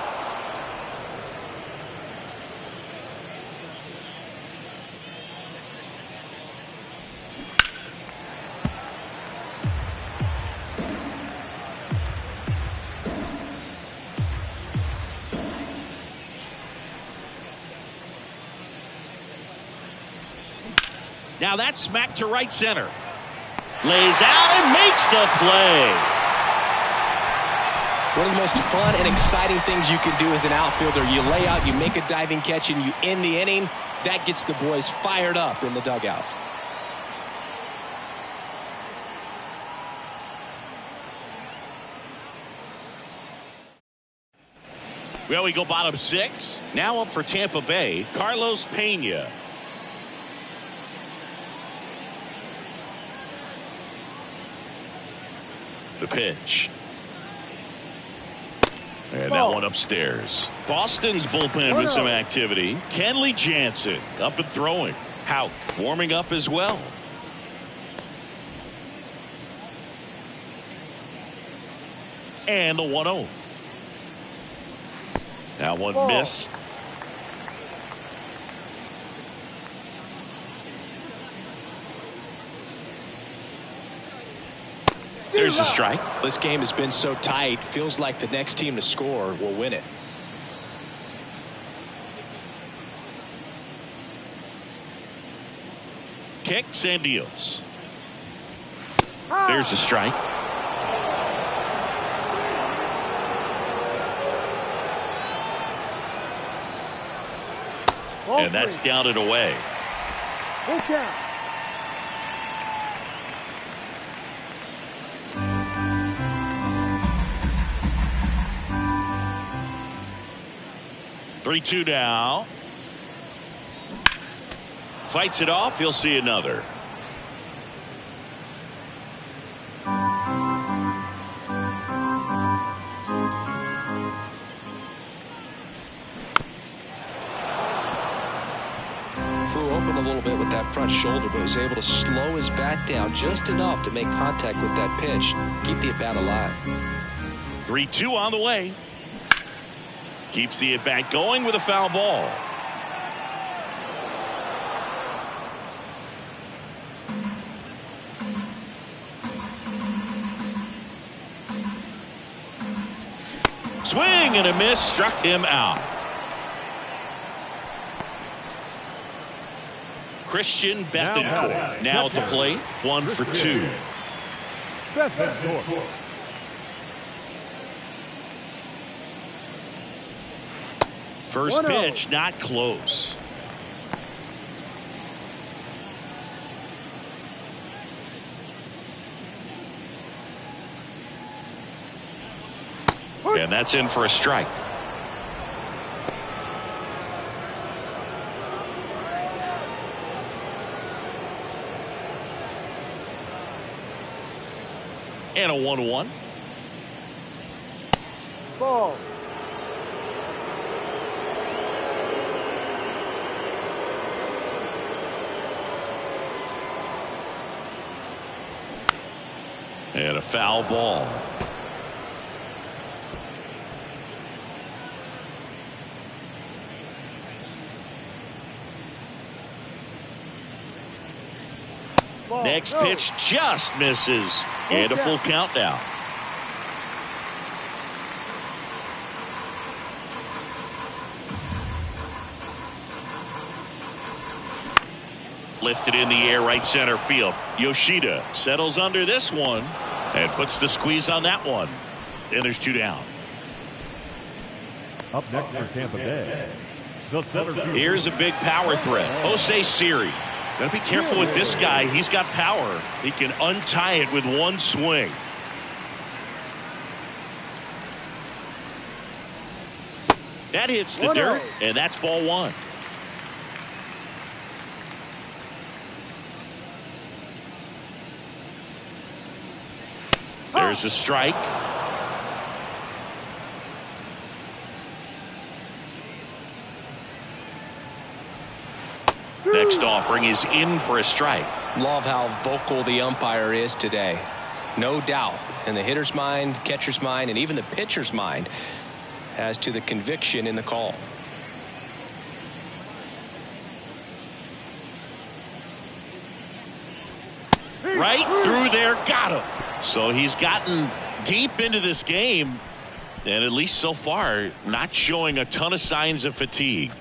Speaker 1: Now that's smacked to right center. Lays out and makes the play.
Speaker 2: One of the most fun and exciting things you can do as an outfielder. You lay out, you make a diving catch, and you end the inning. That gets the boys fired up in the dugout.
Speaker 1: Well, we go bottom 6. Now up for Tampa Bay, Carlos Pena. The pitch. And that one upstairs. Boston's bullpen with some activity. Kenley Jansen up and throwing. Houck warming up as well. And the 1-0. That one missed. There's a strike.
Speaker 2: This game has been so tight. Feels like the next team to score will win it.
Speaker 1: Kicks and deals. There's a strike. And that's down and away.
Speaker 4: Okay.
Speaker 1: 3-2 now. Fights it off. He'll see another.
Speaker 2: Flew open a little bit with that front shoulder, but was able to slow his bat down just enough to make contact with that pitch. Keep the at-bat alive.
Speaker 1: 3-2 on the way. Keeps the at-bat going with a foul ball. Swing and a miss, struck him out. Christian Bethancourt now at the plate, 1 for 2.
Speaker 3: Bethancourt.
Speaker 1: First pitch, not close. And that's in for a strike. And a 1-1.
Speaker 4: Ball.
Speaker 1: And a foul ball. Next pitch just misses. And a full count now. Lifted in the air, right center field. Yoshida settles under this one and puts the squeeze on that one. And there's 2 down.
Speaker 3: Up next for Tampa Bay, the center fielder.
Speaker 1: Here's a big power threat. Jose Siri. Got to be careful with this guy. He's got power. He can untie it with one swing. That hits the dirt, and that's ball 1. There's a strike. Next offering is in for a strike.
Speaker 2: Love how vocal the umpire is today. No doubt in the hitter's mind, catcher's mind, and even the pitcher's mind as to the conviction in the call.
Speaker 1: Right through there, got him. So he's gotten deep into this game, and at least so far, not showing a ton of signs of fatigue.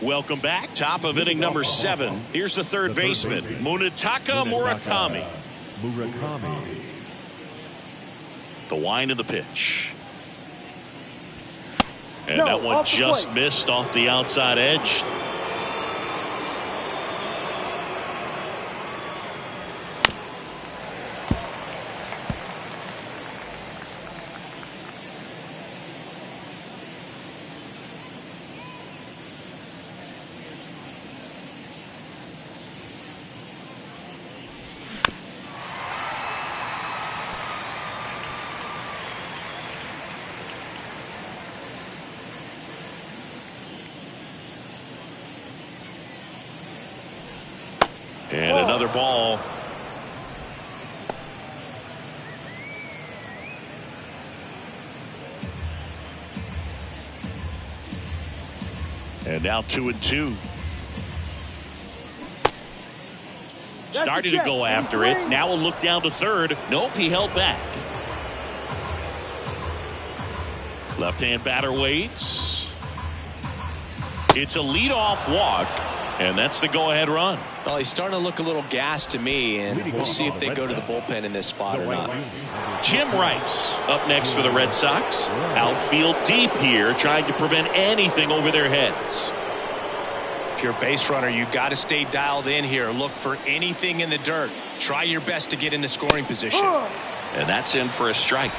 Speaker 1: Welcome back. Top of inning number 7. Here's the third baseman, Munetaka Murakami. The wind of the pitch. And that one just missed off the outside edge. And another ball. And now 2-2. Started to go after it. Now a look down to third. Nope, he held back. Left-hand batter waits. It's a leadoff walk, and that's the go-ahead run.
Speaker 2: Well, he's starting to look a little gassed to me, and we'll see if they go to the bullpen in this spot or not.
Speaker 1: Jim Rice up next for the Red Sox. Outfield deep here, trying to prevent anything over their heads.
Speaker 2: If you're a base runner, you got to stay dialed in here. Look for anything in the dirt. Try your best to get into scoring position.
Speaker 1: And that's in for a strike.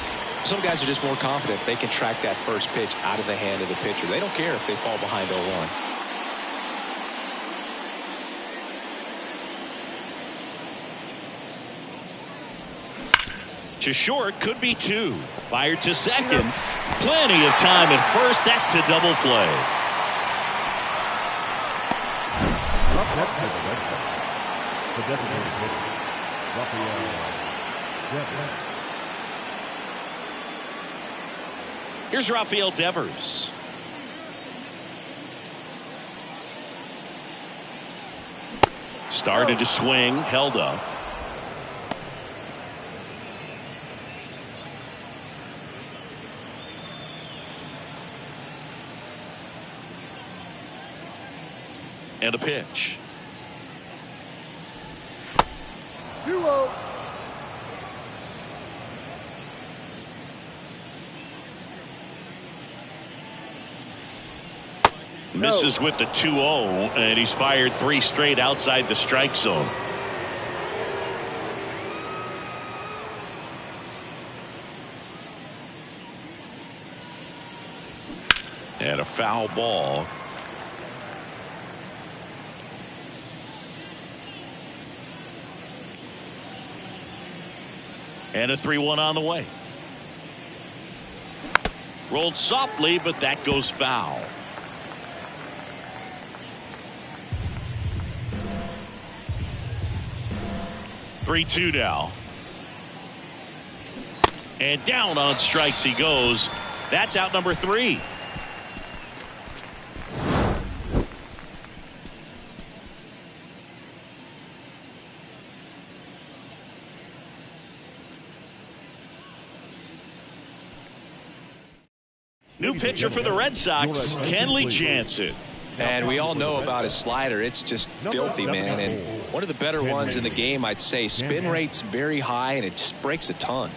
Speaker 2: Some guys are just more confident they can track that first pitch out of the hand of the pitcher. They don't care if they fall behind 0-1.
Speaker 1: To short, could be 2. Fired to second. Plenty of time at first. That's a double play.
Speaker 3: Up next for the Red Sox, the designated hitter, Rafael Devers.
Speaker 1: Here's Rafael Devers. Started to swing, held up. And a pitch.
Speaker 4: 2-0.
Speaker 1: Misses with the 2-0, and he's fired 3 straight outside the strike zone. And a foul ball. And a 3-1 on the way. Rolled softly, but that goes foul. Three-2 now. And down on strikes he goes. That's out number 3. New pitcher for the Red Sox, Kenley Jansen.
Speaker 2: And we all know about his slider. It's just filthy, man. And one of the better ones in the game, I'd say. Spin rate's very high, and it just breaks a ton.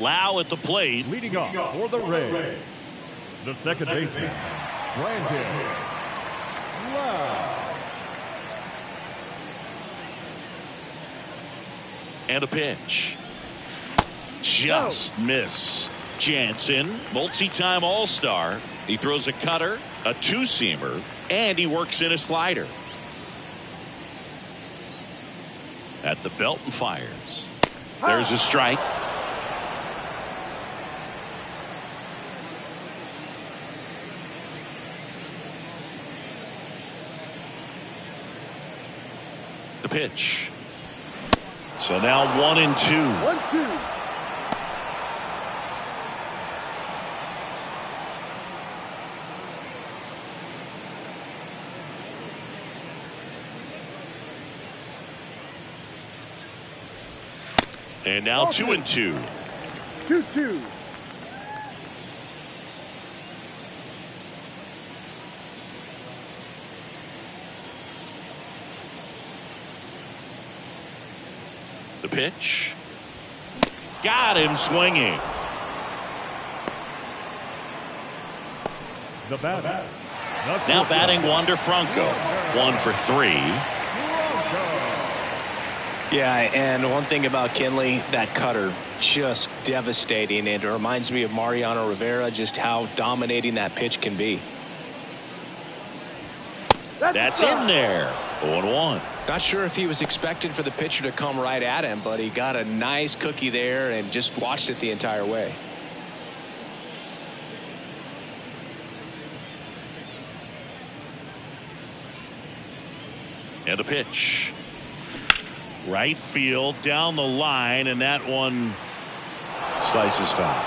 Speaker 1: Lau at the plate.
Speaker 3: Leading off for the Rays, the second baseman, Brandon Lau.
Speaker 1: And a pitch. Just missed. Jansen, multi-time All-Star. He throws a cutter, a two-seamer, and he works in a slider. At the belt and fires. There's a strike. The pitch. So now 1-2.
Speaker 4: 1-2.
Speaker 1: And now 2-2.
Speaker 4: 2-2.
Speaker 1: The pitch. Got him swinging.
Speaker 3: The batter.
Speaker 1: Now batting Wander Franco. 1 for 3.
Speaker 2: Yeah, and one thing about Kenley, that cutter, just devastating. And it reminds me of Mariano Rivera, just how dominating that pitch can be.
Speaker 1: That's in there. 0-1.
Speaker 2: Not sure if he was expecting for the pitcher to come right at him, but he got a nice cookie there and just watched it the entire way.
Speaker 1: And a pitch. Right field, down the line, and that one slices foul.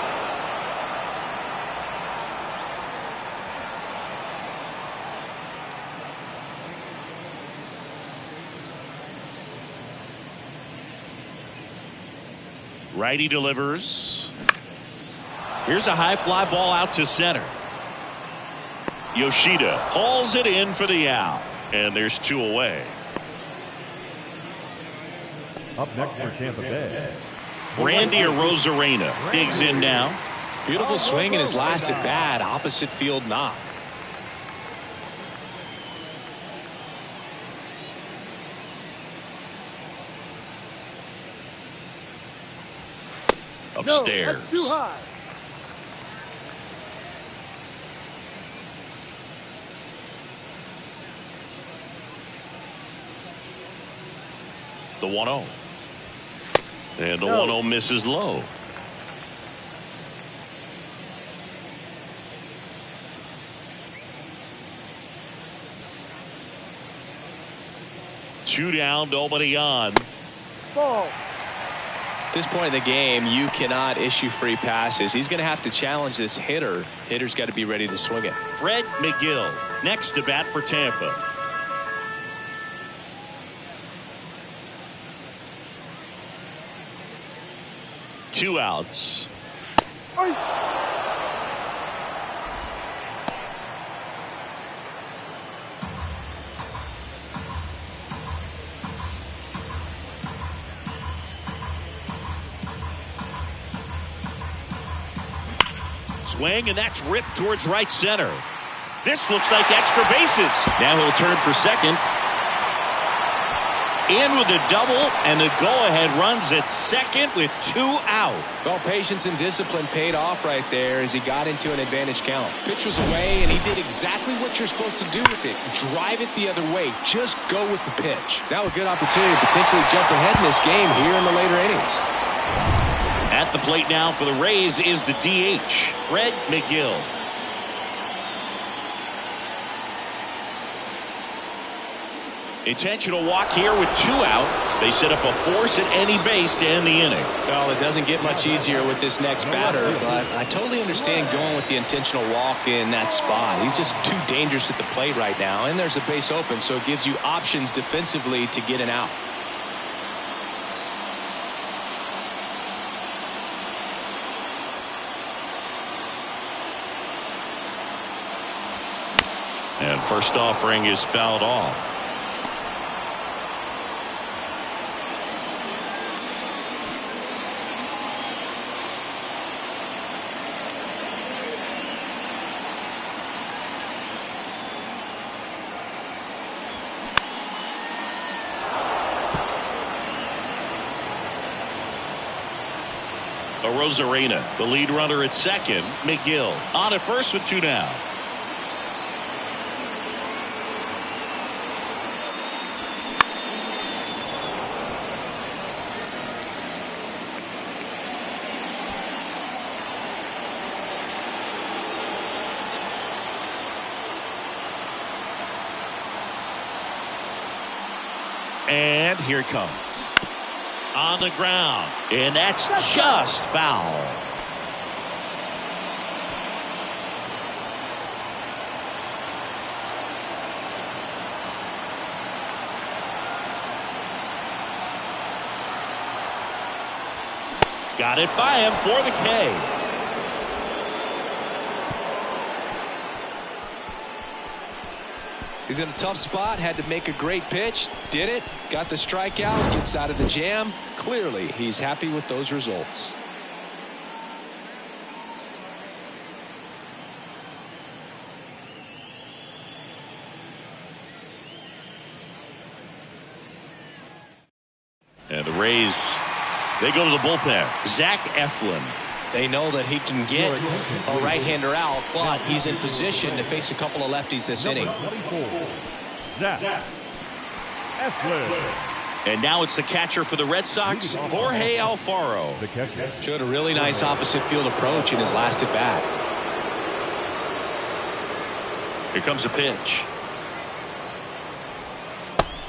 Speaker 1: Righty delivers. Here's a high fly ball out to center. Yoshida hauls it in for the out, and there's 2 away.
Speaker 3: Up next for Tampa Bay,
Speaker 1: Randy Arozarena digs in now.
Speaker 2: Beautiful swing in his last at bat, opposite field knock.
Speaker 1: Upstairs.
Speaker 4: No, that's too high.
Speaker 1: The 1-0. And the 1-0 misses low. Two down, nobody on.
Speaker 4: Ball.
Speaker 2: At this point in the game, you cannot issue free passes. He's going to have to challenge this hitter. Hitter's got to be ready to swing it.
Speaker 1: Fred McGill next to bat for Tampa. Two outs. Swing, and that's ripped towards right center. This looks like extra bases. Now he'll turn for second. In with a double, and the go-ahead runs at second with 2 out.
Speaker 2: Well, patience and discipline paid off right there as he got into an advantage count. Pitch was away, and he did exactly what you're supposed to do with it. Drive it the other way. Just go with the pitch. Now a good opportunity to potentially jump ahead in this game here in the later innings.
Speaker 1: At the plate now for the Rays is the DH, Fred McGill. Intentional walk here with 2 out. They set up a force at any base to end the inning.
Speaker 2: Well, it doesn't get much easier with this next batter, but I totally understand going with the intentional walk in that spot. He's just too dangerous at the plate right now, and there's a base open, so it gives you options defensively to get an out.
Speaker 1: And first offering is fouled off. Rosarena, the lead runner at second. McGill on at first with 2 down. And here it comes. On the ground, and that's just foul. Got it by him for the K.
Speaker 2: He's in a tough spot, had to make a great pitch, did it, got the strikeout, gets out of the jam. Clearly, he's happy with those results.
Speaker 1: And the Rays, they go to the bullpen. Zach Eflin.
Speaker 2: They know that he can get a right-hander out, but he's in position to face a couple of lefties this inning.
Speaker 3: 24, Zach Eflin.
Speaker 1: And now it's the catcher for the Red Sox, Jorge Alfaro.
Speaker 3: The catcher.
Speaker 2: Showed a really nice opposite field approach in his last at bat.
Speaker 1: Here comes a pitch.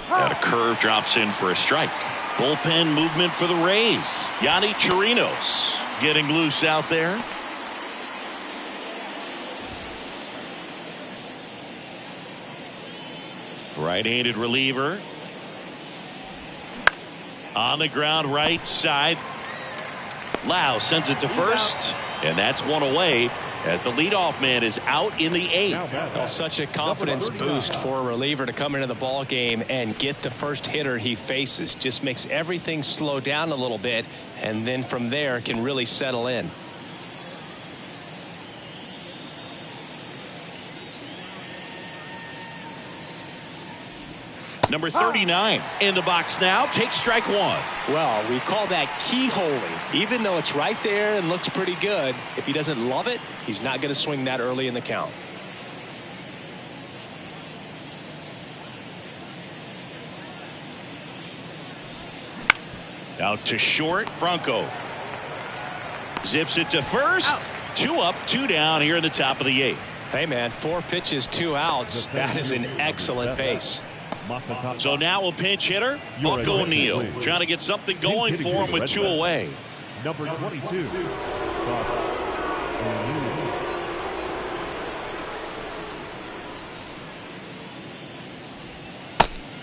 Speaker 1: And a curve drops in for a strike. Bullpen movement for the Rays. Yonny Chirinos getting loose out there. Right-handed reliever. On the ground right side. Lau sends it to first. And that's one away as the leadoff man is out in the 8th.
Speaker 2: Well, such a confidence boost for a reliever to come into the ball game and get the first hitter he faces. Just makes everything slow down a little bit, and then from there can really settle in.
Speaker 1: Number 39 in the box now. Takes strike 1.
Speaker 2: Well, we call that keyholing. Even though it's right there and looks pretty good, if he doesn't love it, he's not going to swing that early in the count.
Speaker 1: Out to short. Franco zips it to first. Out. 2 up, 2 down here in the top of the 8th.
Speaker 2: Hey, man, 4 pitches, 2 outs. That is an excellent pace.
Speaker 1: So now a pinch hitter, Buck O'Neil, trying to get something going for him with 2 away.
Speaker 3: Number 22.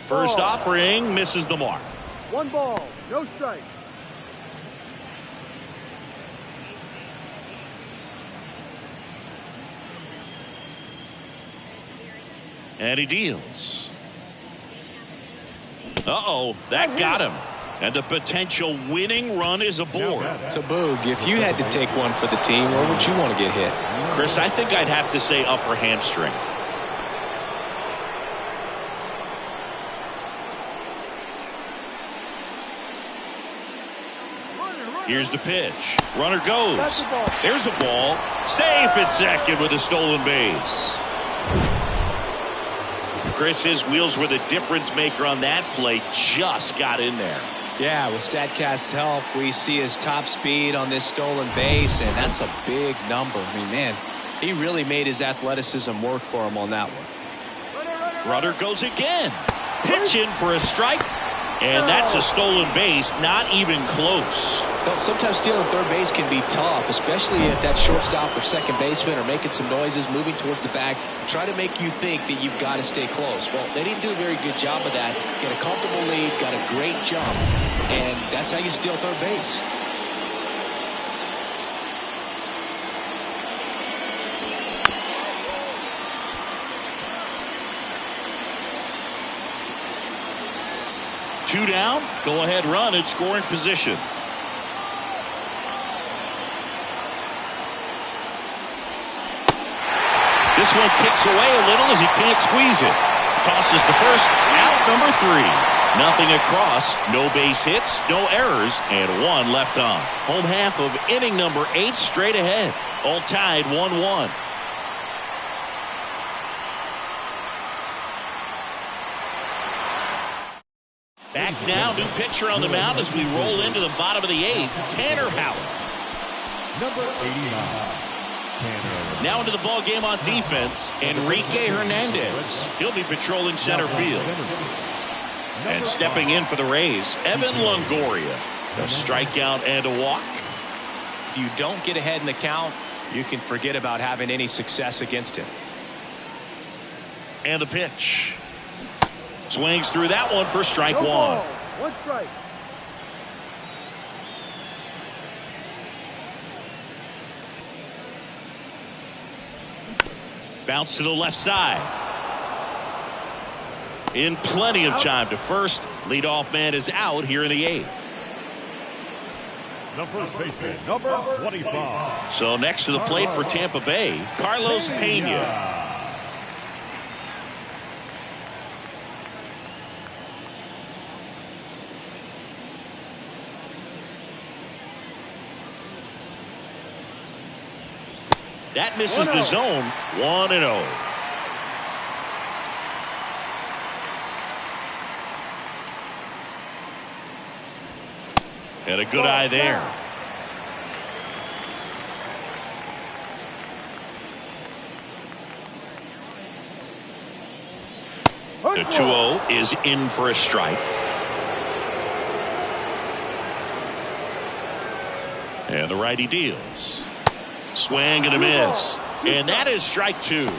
Speaker 1: First offering misses the mark.
Speaker 4: 1 ball, no strike.
Speaker 1: And he deals. Uh-oh, that got him. And the potential winning run is aboard.
Speaker 2: So, Boog, if you had to take one for the team, where would you want to get hit?
Speaker 1: Chris, I think I'd have to say upper hamstring. Here's the pitch. Runner goes. There's the ball. Safe at second with a stolen base. Chris, his wheels were the difference maker on that play. Just got in there.
Speaker 2: Yeah, with StatCast's help, we see his top speed on this stolen base, and that's a big number. I mean, man, he really made his athleticism work for him on that one.
Speaker 1: Runner goes again. Pitch in for a strike. And that's a stolen base, not even close.
Speaker 2: Well, sometimes stealing third base can be tough, especially if that shortstop or second baseman are making some noises, moving towards the bag, try to make you think that you've got to stay close. Well, they didn't do a very good job of that. Get a comfortable lead, got a great jump, and that's how you steal third base.
Speaker 1: Two down, go ahead run in scoring position. This one kicks away a little as he can't squeeze it. Tosses to first, out number 3. Nothing across, no base hits, no errors, and 1 left on. Home half of inning number 8 straight ahead. All tied 1-1. Back now, new pitcher on the mound as we roll into the bottom of the 8th, Tanner Howard.
Speaker 3: Number 89, Tanner.
Speaker 1: Now into the ball game on defense, Enrique Hernandez. He'll be patrolling center field. And stepping in for the Rays, Evan Longoria. A strikeout and a walk.
Speaker 2: If you don't get ahead in the count, you can forget about having any success against him.
Speaker 1: And the pitch. Swings through that one for strike 1.
Speaker 4: One strike.
Speaker 1: Bounce to the left side. In plenty of time to first. Leadoff man is out here in the 8th.
Speaker 3: The first baseman, number 25.
Speaker 1: So next to the plate for Tampa Bay, Carlos Pena. That misses the zone. 1-0. And a good eye there. The 2-0 is in for a strike. And the righty deals. Swing and a miss. And that is strike 2.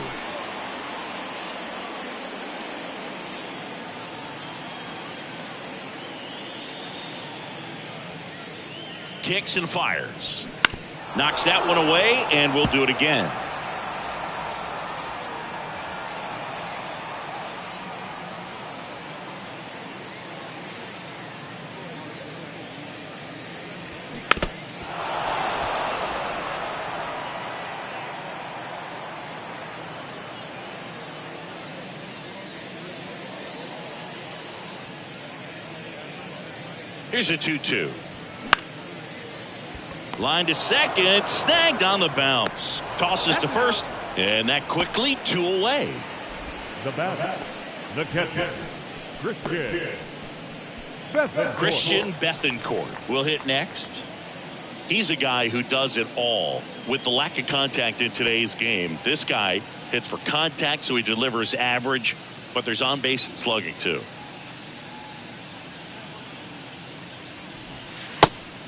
Speaker 1: Kicks and fires. Knocks that one away, and we'll do it again. Here's a 2-2. Line to second, snagged on the bounce. Tosses to first, and that quickly 2 away.
Speaker 3: The batter, the catcher,
Speaker 1: Christian Bethancourt will hit next. He's a guy who does it all. With the lack of contact in today's game, this guy hits for contact, so he delivers average, but there's on base and slugging too.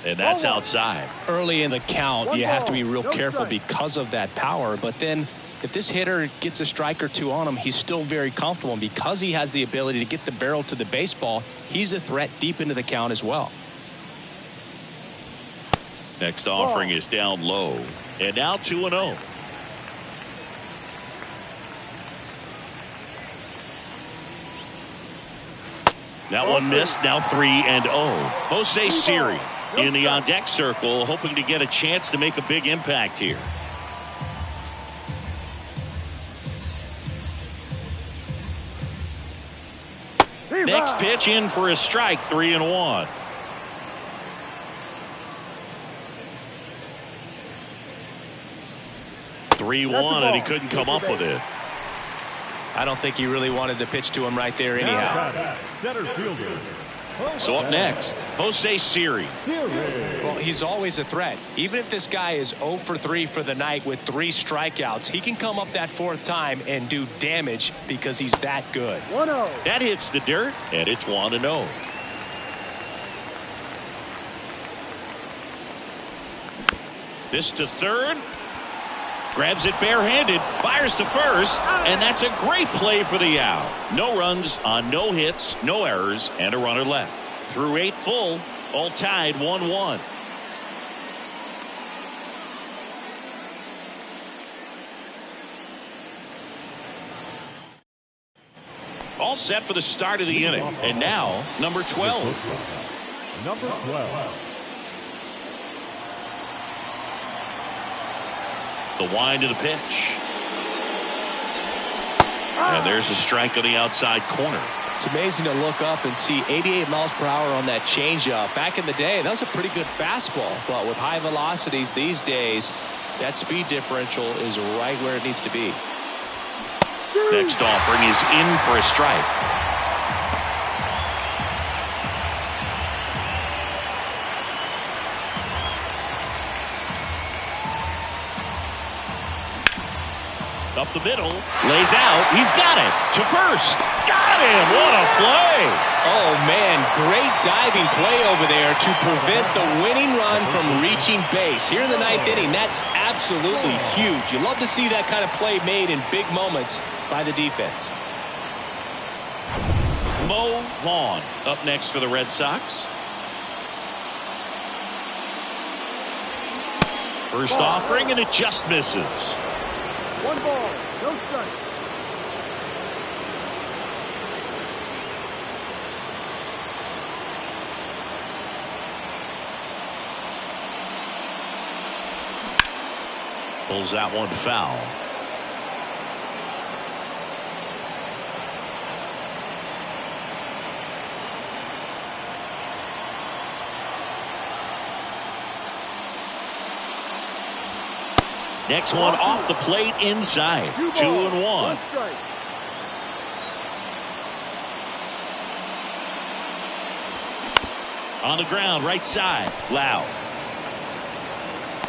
Speaker 1: And that's outside.
Speaker 2: Early in the count, you have to be real careful because of that power. But then if this hitter gets a strike or 2 on him, he's still very comfortable. And because he has the ability to get the barrel to the baseball, he's a threat deep into the count as well.
Speaker 1: Next offering is down low. And now 2-0. That one missed. Now 3-0. Jose Siri in the on-deck circle, hoping to get a chance to make a big impact here. Next pitch in for a strike. 3-1. And he couldn't come up with it.
Speaker 2: I don't think he really wanted to pitch to him right there anyhow.
Speaker 1: So up next, Jose Siri.
Speaker 2: Well, he's always a threat. Even if this guy is 0 for 3 for the night with 3 strikeouts, he can come up that 4th time and do damage because he's that good.
Speaker 4: 1-0.
Speaker 1: That hits the dirt, and it's 1-0. This to third. Grabs it barehanded, fires to first, and that's a great play for the out. No runs on no hits, no errors, and a runner left. Through 8 full, all tied 1-1. All set for the start of the inning. And now, number 12.
Speaker 3: Number 12.
Speaker 1: The wind of the pitch. And there's a strike on the outside corner.
Speaker 2: It's amazing to look up and see 88 miles per hour on that changeup. Back in the day, that was a pretty good fastball. But with high velocities these days, that speed differential is right where it needs to be.
Speaker 1: Next offering is in for a strike. Up the middle, lays out, he's got it, to first, got him, what a play!
Speaker 2: Oh man, great diving play over there to prevent the winning run from reaching base. Here in the 9th inning, that's absolutely huge. You love to see that kind of play made in big moments by the defense.
Speaker 1: Mo Vaughn up next for the Red Sox. First offering, and it just misses.
Speaker 4: 1 ball, no strike.
Speaker 1: Pulls that one foul. Next one off the plate inside. 2-1. On the ground, right side. Loud.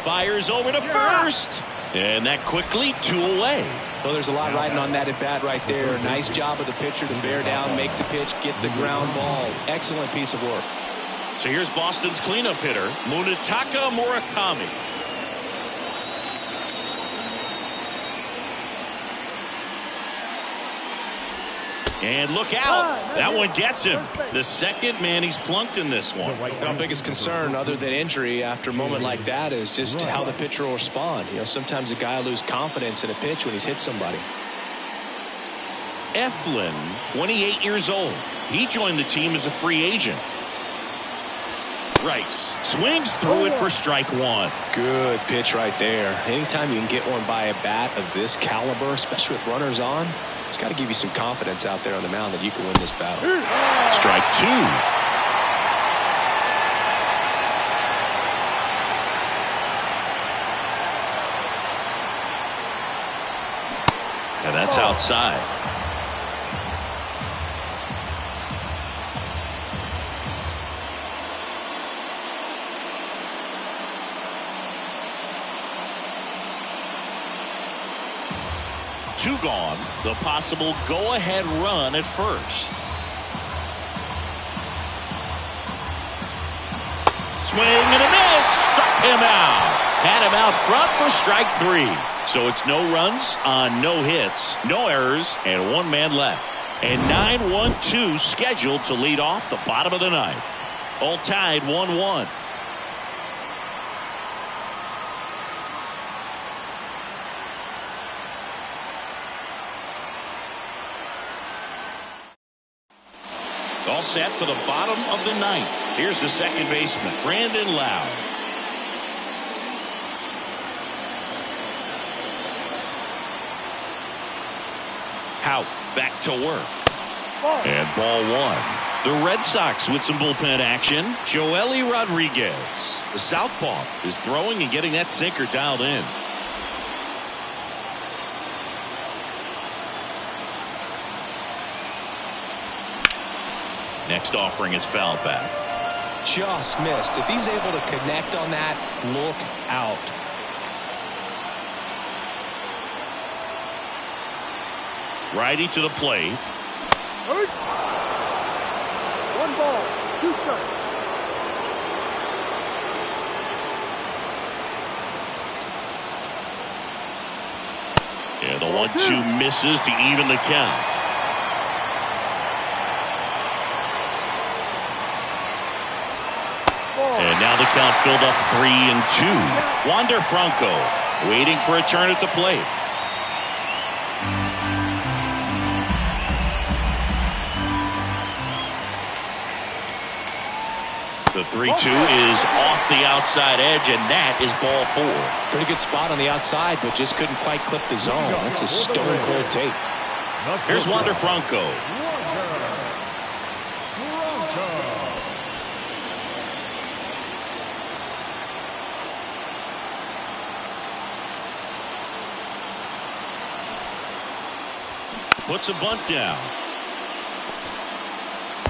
Speaker 1: Fires over to first. And that quickly 2 away.
Speaker 2: Well, there's a lot riding on that at bat right there. Nice job of the pitcher to bear down, make the pitch, get the ground ball. Excellent piece of work.
Speaker 1: So here's Boston's cleanup hitter, Munetaka Murakami. And look out. That one gets him. The second man he's plunked in this one.
Speaker 2: The biggest concern other than injury after a moment like that is just how the pitcher will respond. You know, sometimes a guy will lose confidence in a pitch when he's hit somebody.
Speaker 1: Eflin, 28 years old. He joined the team as a free agent. Rice swings through it for strike 1.
Speaker 2: Good pitch right there. Anytime you can get one by a bat of this caliber, especially with runners on, it's got to give you some confidence out there on the mound that you can win this battle.
Speaker 1: Strike 2. And that's outside. Two gone. The possible go-ahead run at first. Swing and a miss. Struck him out. Had him out front for strike 3. So it's no runs on no hits, no errors, and 1 man left. And 9-1-2 scheduled to lead off the bottom of the 9th. All tied 1-1. All set for the bottom of the ninth. Here's the second baseman, Brandon Lowe. Hout back to work. And ball one. The Red Sox with some bullpen action. Joely Rodriguez. The southpaw is throwing and getting that sinker dialed in. Next offering is fouled back.
Speaker 2: Just missed. If he's able to connect on that, look out.
Speaker 1: Righty to the plate.
Speaker 4: One ball, 2 strikes.
Speaker 1: Yeah, the 1-2 misses to even the count. And now the count filled up 3-2. Wander Franco waiting for a turn at the plate. The 3-2 is off the outside edge, and that is ball 4.
Speaker 2: Pretty good spot on the outside, but just couldn't quite clip the zone. That's a stone cold tape.
Speaker 1: Here's Wander Franco. Puts a bunt down.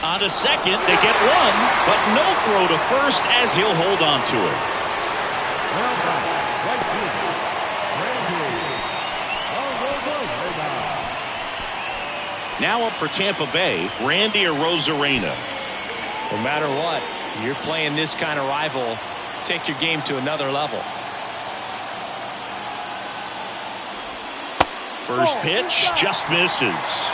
Speaker 1: On to second, they get one, but no throw to first as he'll hold on to it. Now up for Tampa Bay, Randy Arozarena.
Speaker 2: No matter what, you're playing this kind of rival, take your game to another level.
Speaker 1: First pitch just misses.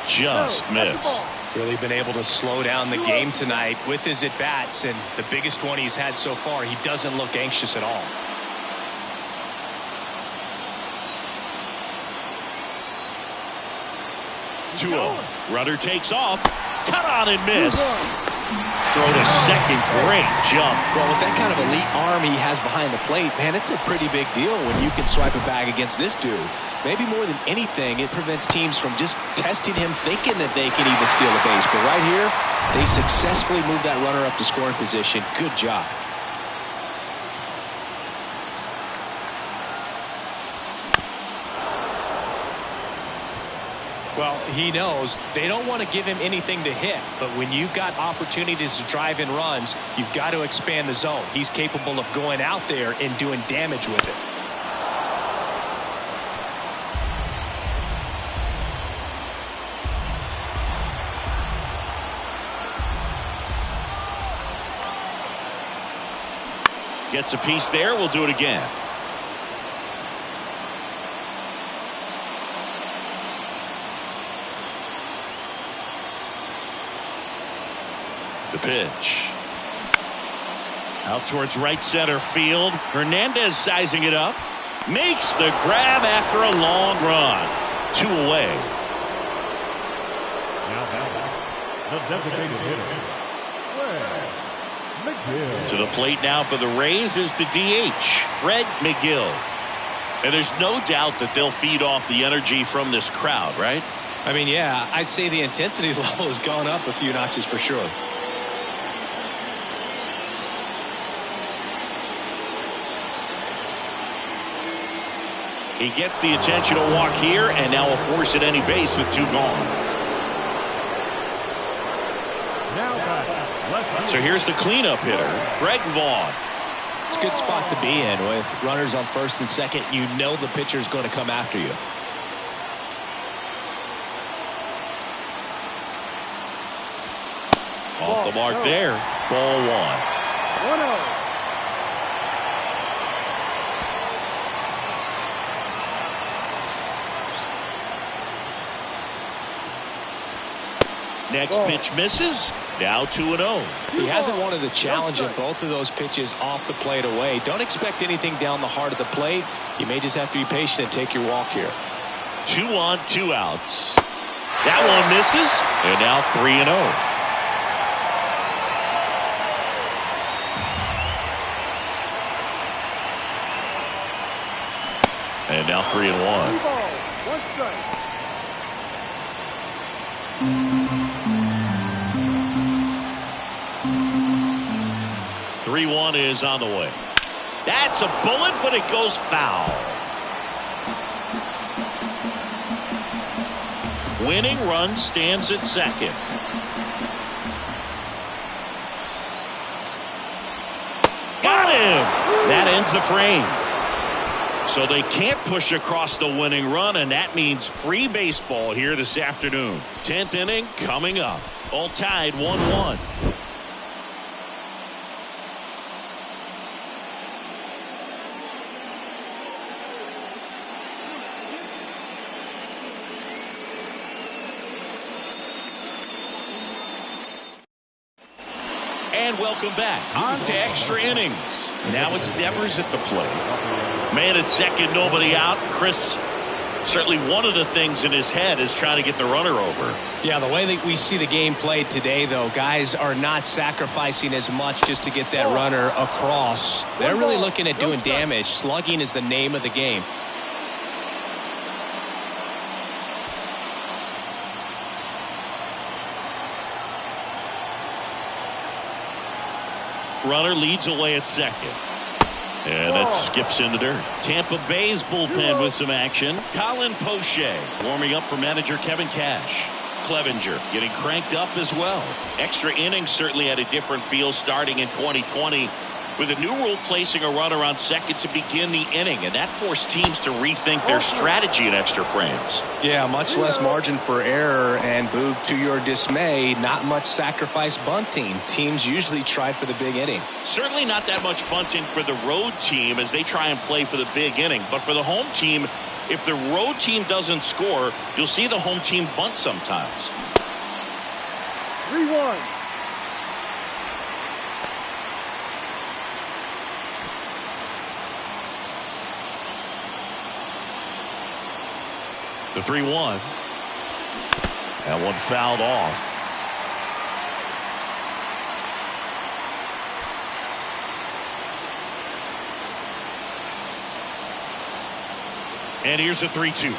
Speaker 1: Just missed.
Speaker 2: Really been able to slow down the game tonight with his at-bats, and the biggest one he's had so far, he doesn't look anxious at all.
Speaker 1: Runner takes off. Cut on and miss. Throw to second. Great jump.
Speaker 2: Well, with that kind of elite arm he has behind the plate, man, it's a pretty big deal when you can swipe a bag against this dude. Maybe more than anything, it prevents teams from just testing him thinking that they can even steal a base. But right here, they successfully moved that runner up to scoring position. Good job. Well, he knows they don't want to give him anything to hit, but when you've got opportunities to drive in runs, you've got to expand the zone. He's capable of going out there and doing damage with it.
Speaker 1: Gets a piece there. We'll do it again. The pitch. Out towards right center field. Hernandez sizing it up. Makes the grab after a long run. 2 away.
Speaker 3: Now the designated hitter, McGill.
Speaker 1: To the plate now for the Rays is the DH, Fred McGill. And there's no doubt that they'll feed off the energy from this crowd, right?
Speaker 2: I mean, yeah, I'd say the intensity level has gone up a few notches for sure.
Speaker 1: He gets the intentional walk here, and now a force at any base with 2 gone. So here's the cleanup hitter, Greg Vaughn.
Speaker 2: It's a good spot to be in with runners on first and second. You know the pitcher's going to come after you.
Speaker 1: Off the mark there. Ball 1.
Speaker 4: 1-0.
Speaker 1: Next pitch misses. Now 2-0.
Speaker 2: He hasn't wanted to challenge in both of those pitches off the plate away. Don't expect anything down the heart of the plate. You may just have to be patient and take your walk here.
Speaker 1: 2 on, 2 outs. That one misses. And now 3-0. And now 3-1.
Speaker 4: 1 strike.
Speaker 1: 3-1 is on the way. That's a bullet, but it goes foul. Winning run stands at second. Got him. That ends the frame. So they can't push across the winning run, and that means free baseball here this afternoon. 10th inning coming up. All tied 1-1. And welcome back. On to extra innings. Now it's Devers at the plate. Man at second, nobody out. Chris, certainly one of the things in his head is trying to get the runner over.
Speaker 2: Yeah, the way that we see the game played today, though, guys are not sacrificing as much just to get that runner across. They're really looking at doing damage. Slugging is the name of the game.
Speaker 1: Runner leads away at second. And that skips in the dirt. Tampa Bay's bullpen with some action. Colin Poche warming up for manager Kevin Cash. Clevenger getting cranked up as well. Extra innings certainly had a different feel starting in 2020 with a new rule placing a runner on second to begin the inning, and that forced teams to rethink their strategy in extra frames.
Speaker 2: Yeah, much less margin for error, and Boog, to your dismay, not much sacrifice bunting. Teams usually try for the big inning.
Speaker 1: Certainly not that much bunting for the road team as they try and play for the big inning, but for the home team, if the road team doesn't score, you'll see the home team bunt sometimes.
Speaker 4: 3-1.
Speaker 1: The 3-1. That one fouled off. And here's a 3-2.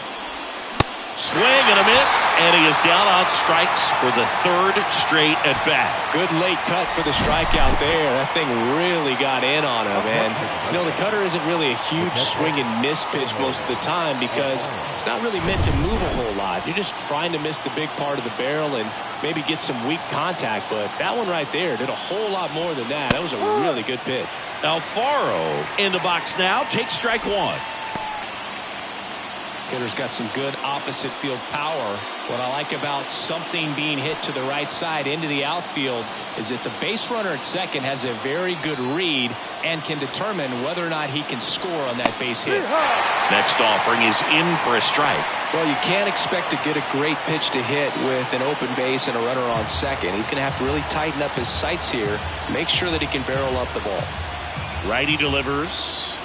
Speaker 1: Swing and a miss, and he is down on strikes for the third straight at bat.
Speaker 2: Good late cut for the strikeout there. That thing really got in on him. And, you know, the cutter isn't really a huge swing and miss pitch most of the time because it's not really meant to move a whole lot. You're just trying to miss the big part of the barrel and maybe get some weak contact. But that one right there did a whole lot more than that. That was a really good pitch.
Speaker 1: Alfaro in the box now. Takes strike one.
Speaker 2: Hitter's got some good opposite field power. What I like about something being hit to the right side into the outfield is that the base runner at second has a very good read and can determine whether or not he can score on that base hit.
Speaker 1: Next offering is in for a strike.
Speaker 2: Well, you can't expect to get a great pitch to hit with an open base and a runner on second. He's going to have to really tighten up his sights here, make sure that he can barrel up the ball.
Speaker 1: Righty delivers.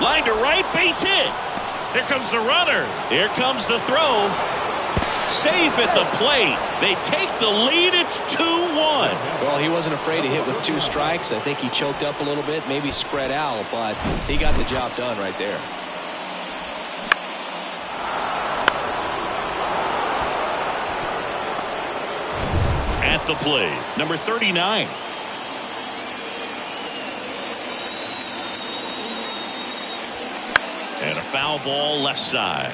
Speaker 1: Line to right, base hit. Here comes the runner. Here comes the throw. Safe at the plate. They take the lead. It's 2-1.
Speaker 2: Well, he wasn't afraid to hit with 2 strikes. I think he choked up a little bit, maybe spread out, but he got the job done right there.
Speaker 1: At the plate, number 39. And a foul ball left side.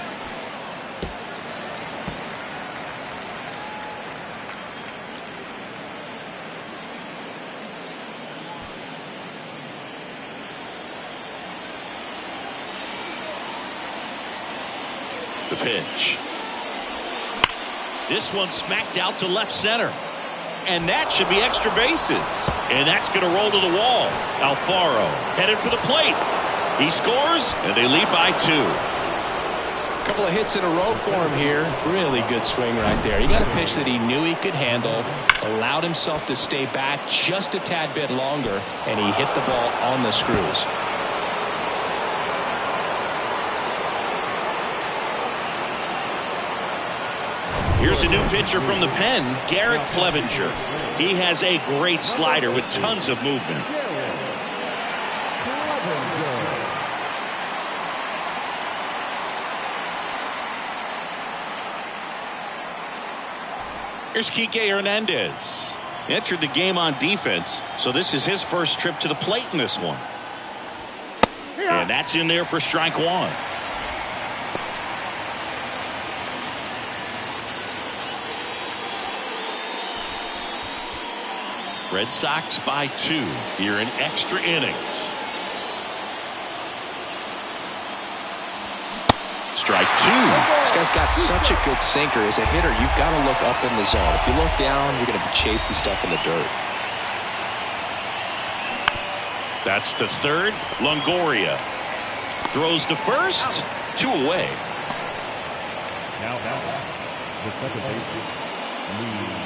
Speaker 1: The pitch. This one smacked out to left center. And that should be extra bases. And that's going to roll to the wall. Alfaro headed for the plate. He scores, and they lead by 2.
Speaker 2: Couple of hits in a row for him here. Really good swing right there. He got a pitch that he knew he could handle, allowed himself to stay back just a tad bit longer, and he hit the ball on the screws.
Speaker 1: Here's a new pitcher from the pen, Garrett Clevenger. He has a great slider with tons of movement. Here's Kike Hernandez. Entered the game on defense, so this is his first trip to the plate in this one. And that's in there for strike one. Red Sox by 2 here in extra innings. Strike 2.
Speaker 2: This guy's got such a good sinker. As a hitter, you've got to look up in the zone. If you look down, you're going to be chasing stuff in the dirt.
Speaker 1: That's to third. Longoria throws to first. 2 away.
Speaker 3: Now the second baseman, Lee.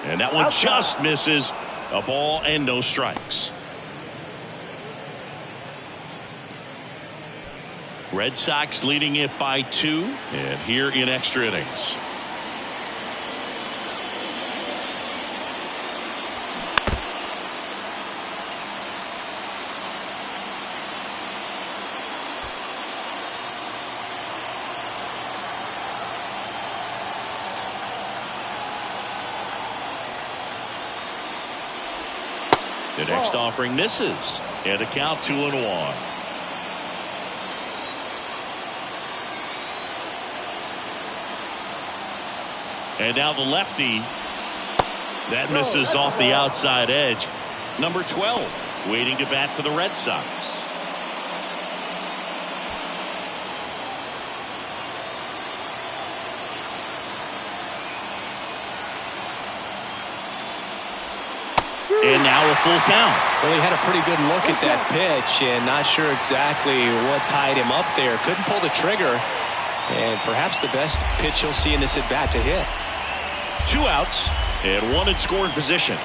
Speaker 1: And that one just misses. A ball and no strikes. Red Sox leading it by 2, and here in extra innings. The next offering misses, and a count 2-1. And now the lefty. That misses off the outside edge. Number 12 waiting to bat for the Red Sox. And now a full count.
Speaker 2: Well, he had a pretty good look at that pitch and not sure exactly what tied him up there. Couldn't pull the trigger, and perhaps the best pitch he'll see in this at bat to hit.
Speaker 1: 2 outs and 1 in scoring position.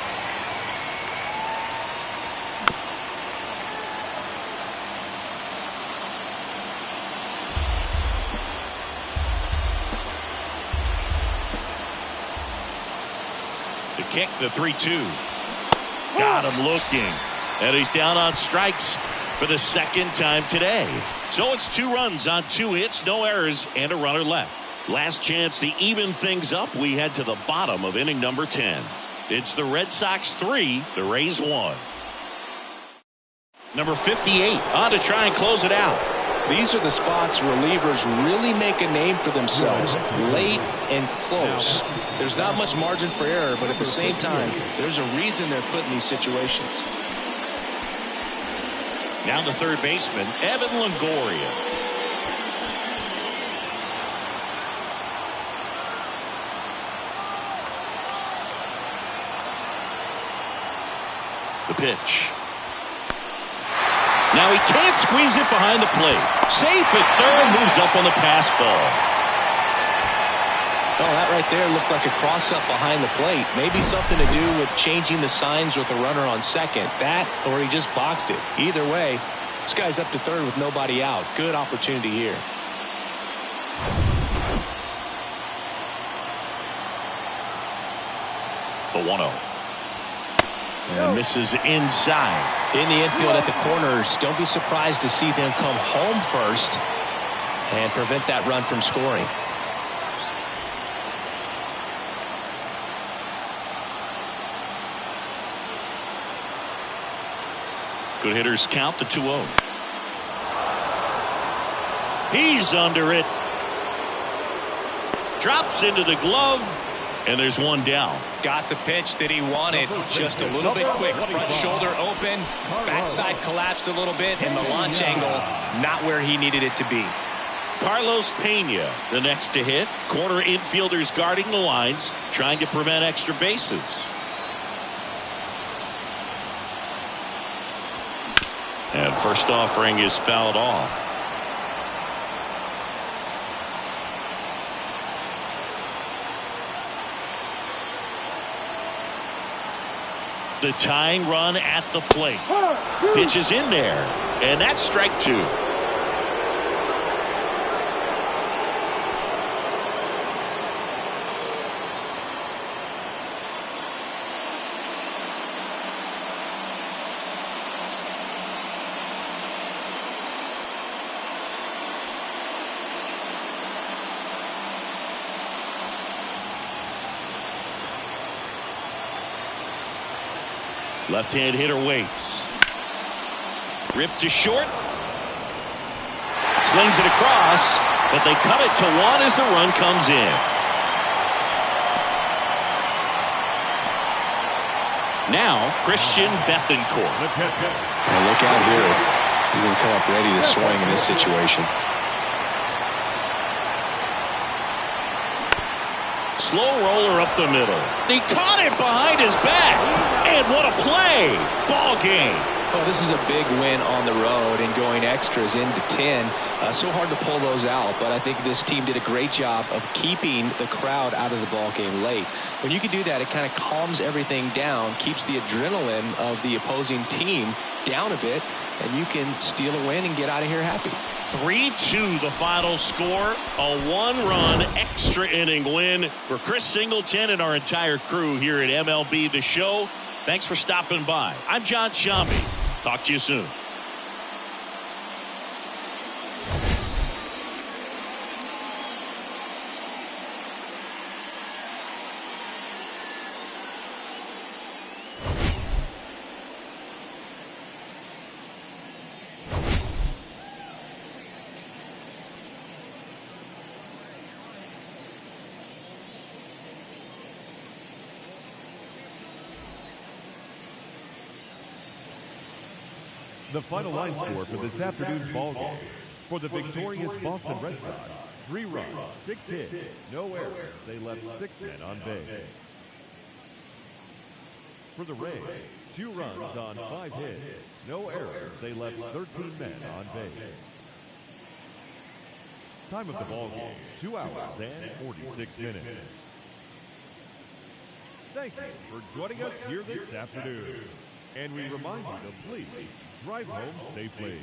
Speaker 1: The kick, the 3-2. Got him looking, and he's down on strikes for the second time today. So it's 2 runs on 2 hits, no errors, and a runner left. Last chance to even things up. We head to the bottom of inning number 10. It's the Red Sox 3, the Rays 1. Number 58 on to try and close it out.
Speaker 2: These are the spots relievers really make a name for themselves, late and close. There's not much margin for error, but at the same time, there's a reason they're put in these situations.
Speaker 1: Now the third baseman, Evan Longoria. The pitch. Now he can't squeeze it behind the plate. Safe at third, moves up on the pass ball.
Speaker 2: Oh, that right there looked like a cross-up behind the plate. Maybe something to do with changing the signs with the runner on second. That, or he just boxed it. Either way, this guy's up to third with nobody out. Good opportunity here.
Speaker 1: The 1-0. And misses inside.
Speaker 2: In the infield at the corners, don't be surprised to see them come home first and prevent that run from scoring.
Speaker 1: Good hitters count the 2-0. He's under it. Drops into the glove. And there's one down.
Speaker 2: Got the pitch that he wanted, just a little bit quick. Front shoulder open, backside collapsed a little bit, and the launch angle not where he needed it to be.
Speaker 1: Carlos Pena, the next to hit. Corner infielders guarding the lines, trying to prevent extra bases. And first offering is fouled off. The tying run at the plate. Pitch is in there, and that's strike two. Left-hand hitter waits. Ripped to short. Slings it across, but they cut it to one as the run comes in. Now, Christian Bethancourt.
Speaker 2: Well, look out here. He's going to come up ready to swing in this situation.
Speaker 1: Slow roller up the middle. He caught it behind his back. And what a play. Ball game.
Speaker 2: Well, this is a big win on the road and going extras into 10. So hard to pull those out, but I think this team did a great job of keeping the crowd out of the ball game late. When you can do that, it kind of calms everything down, keeps the adrenaline of the opposing team down a bit, and you can steal a win and get out of here happy.
Speaker 1: 3-2 the final score. A one-run extra inning win for Chris Singleton and our entire crew here at MLB The Show. Thanks for stopping by. I'm John Shambi. Talk to you soon.
Speaker 3: The final line score for this afternoon's ball game. For the victorious Boston Red Sox, 3 runs, 6 hits, no errors. They left 6 men on base. For the Rays, 2 runs on 5 hits, no errors. They left 13 men on base. Time of the ball game, 2 hours and 46 minutes. Thank you for joining us here this afternoon. And we remind you to please drive home safely.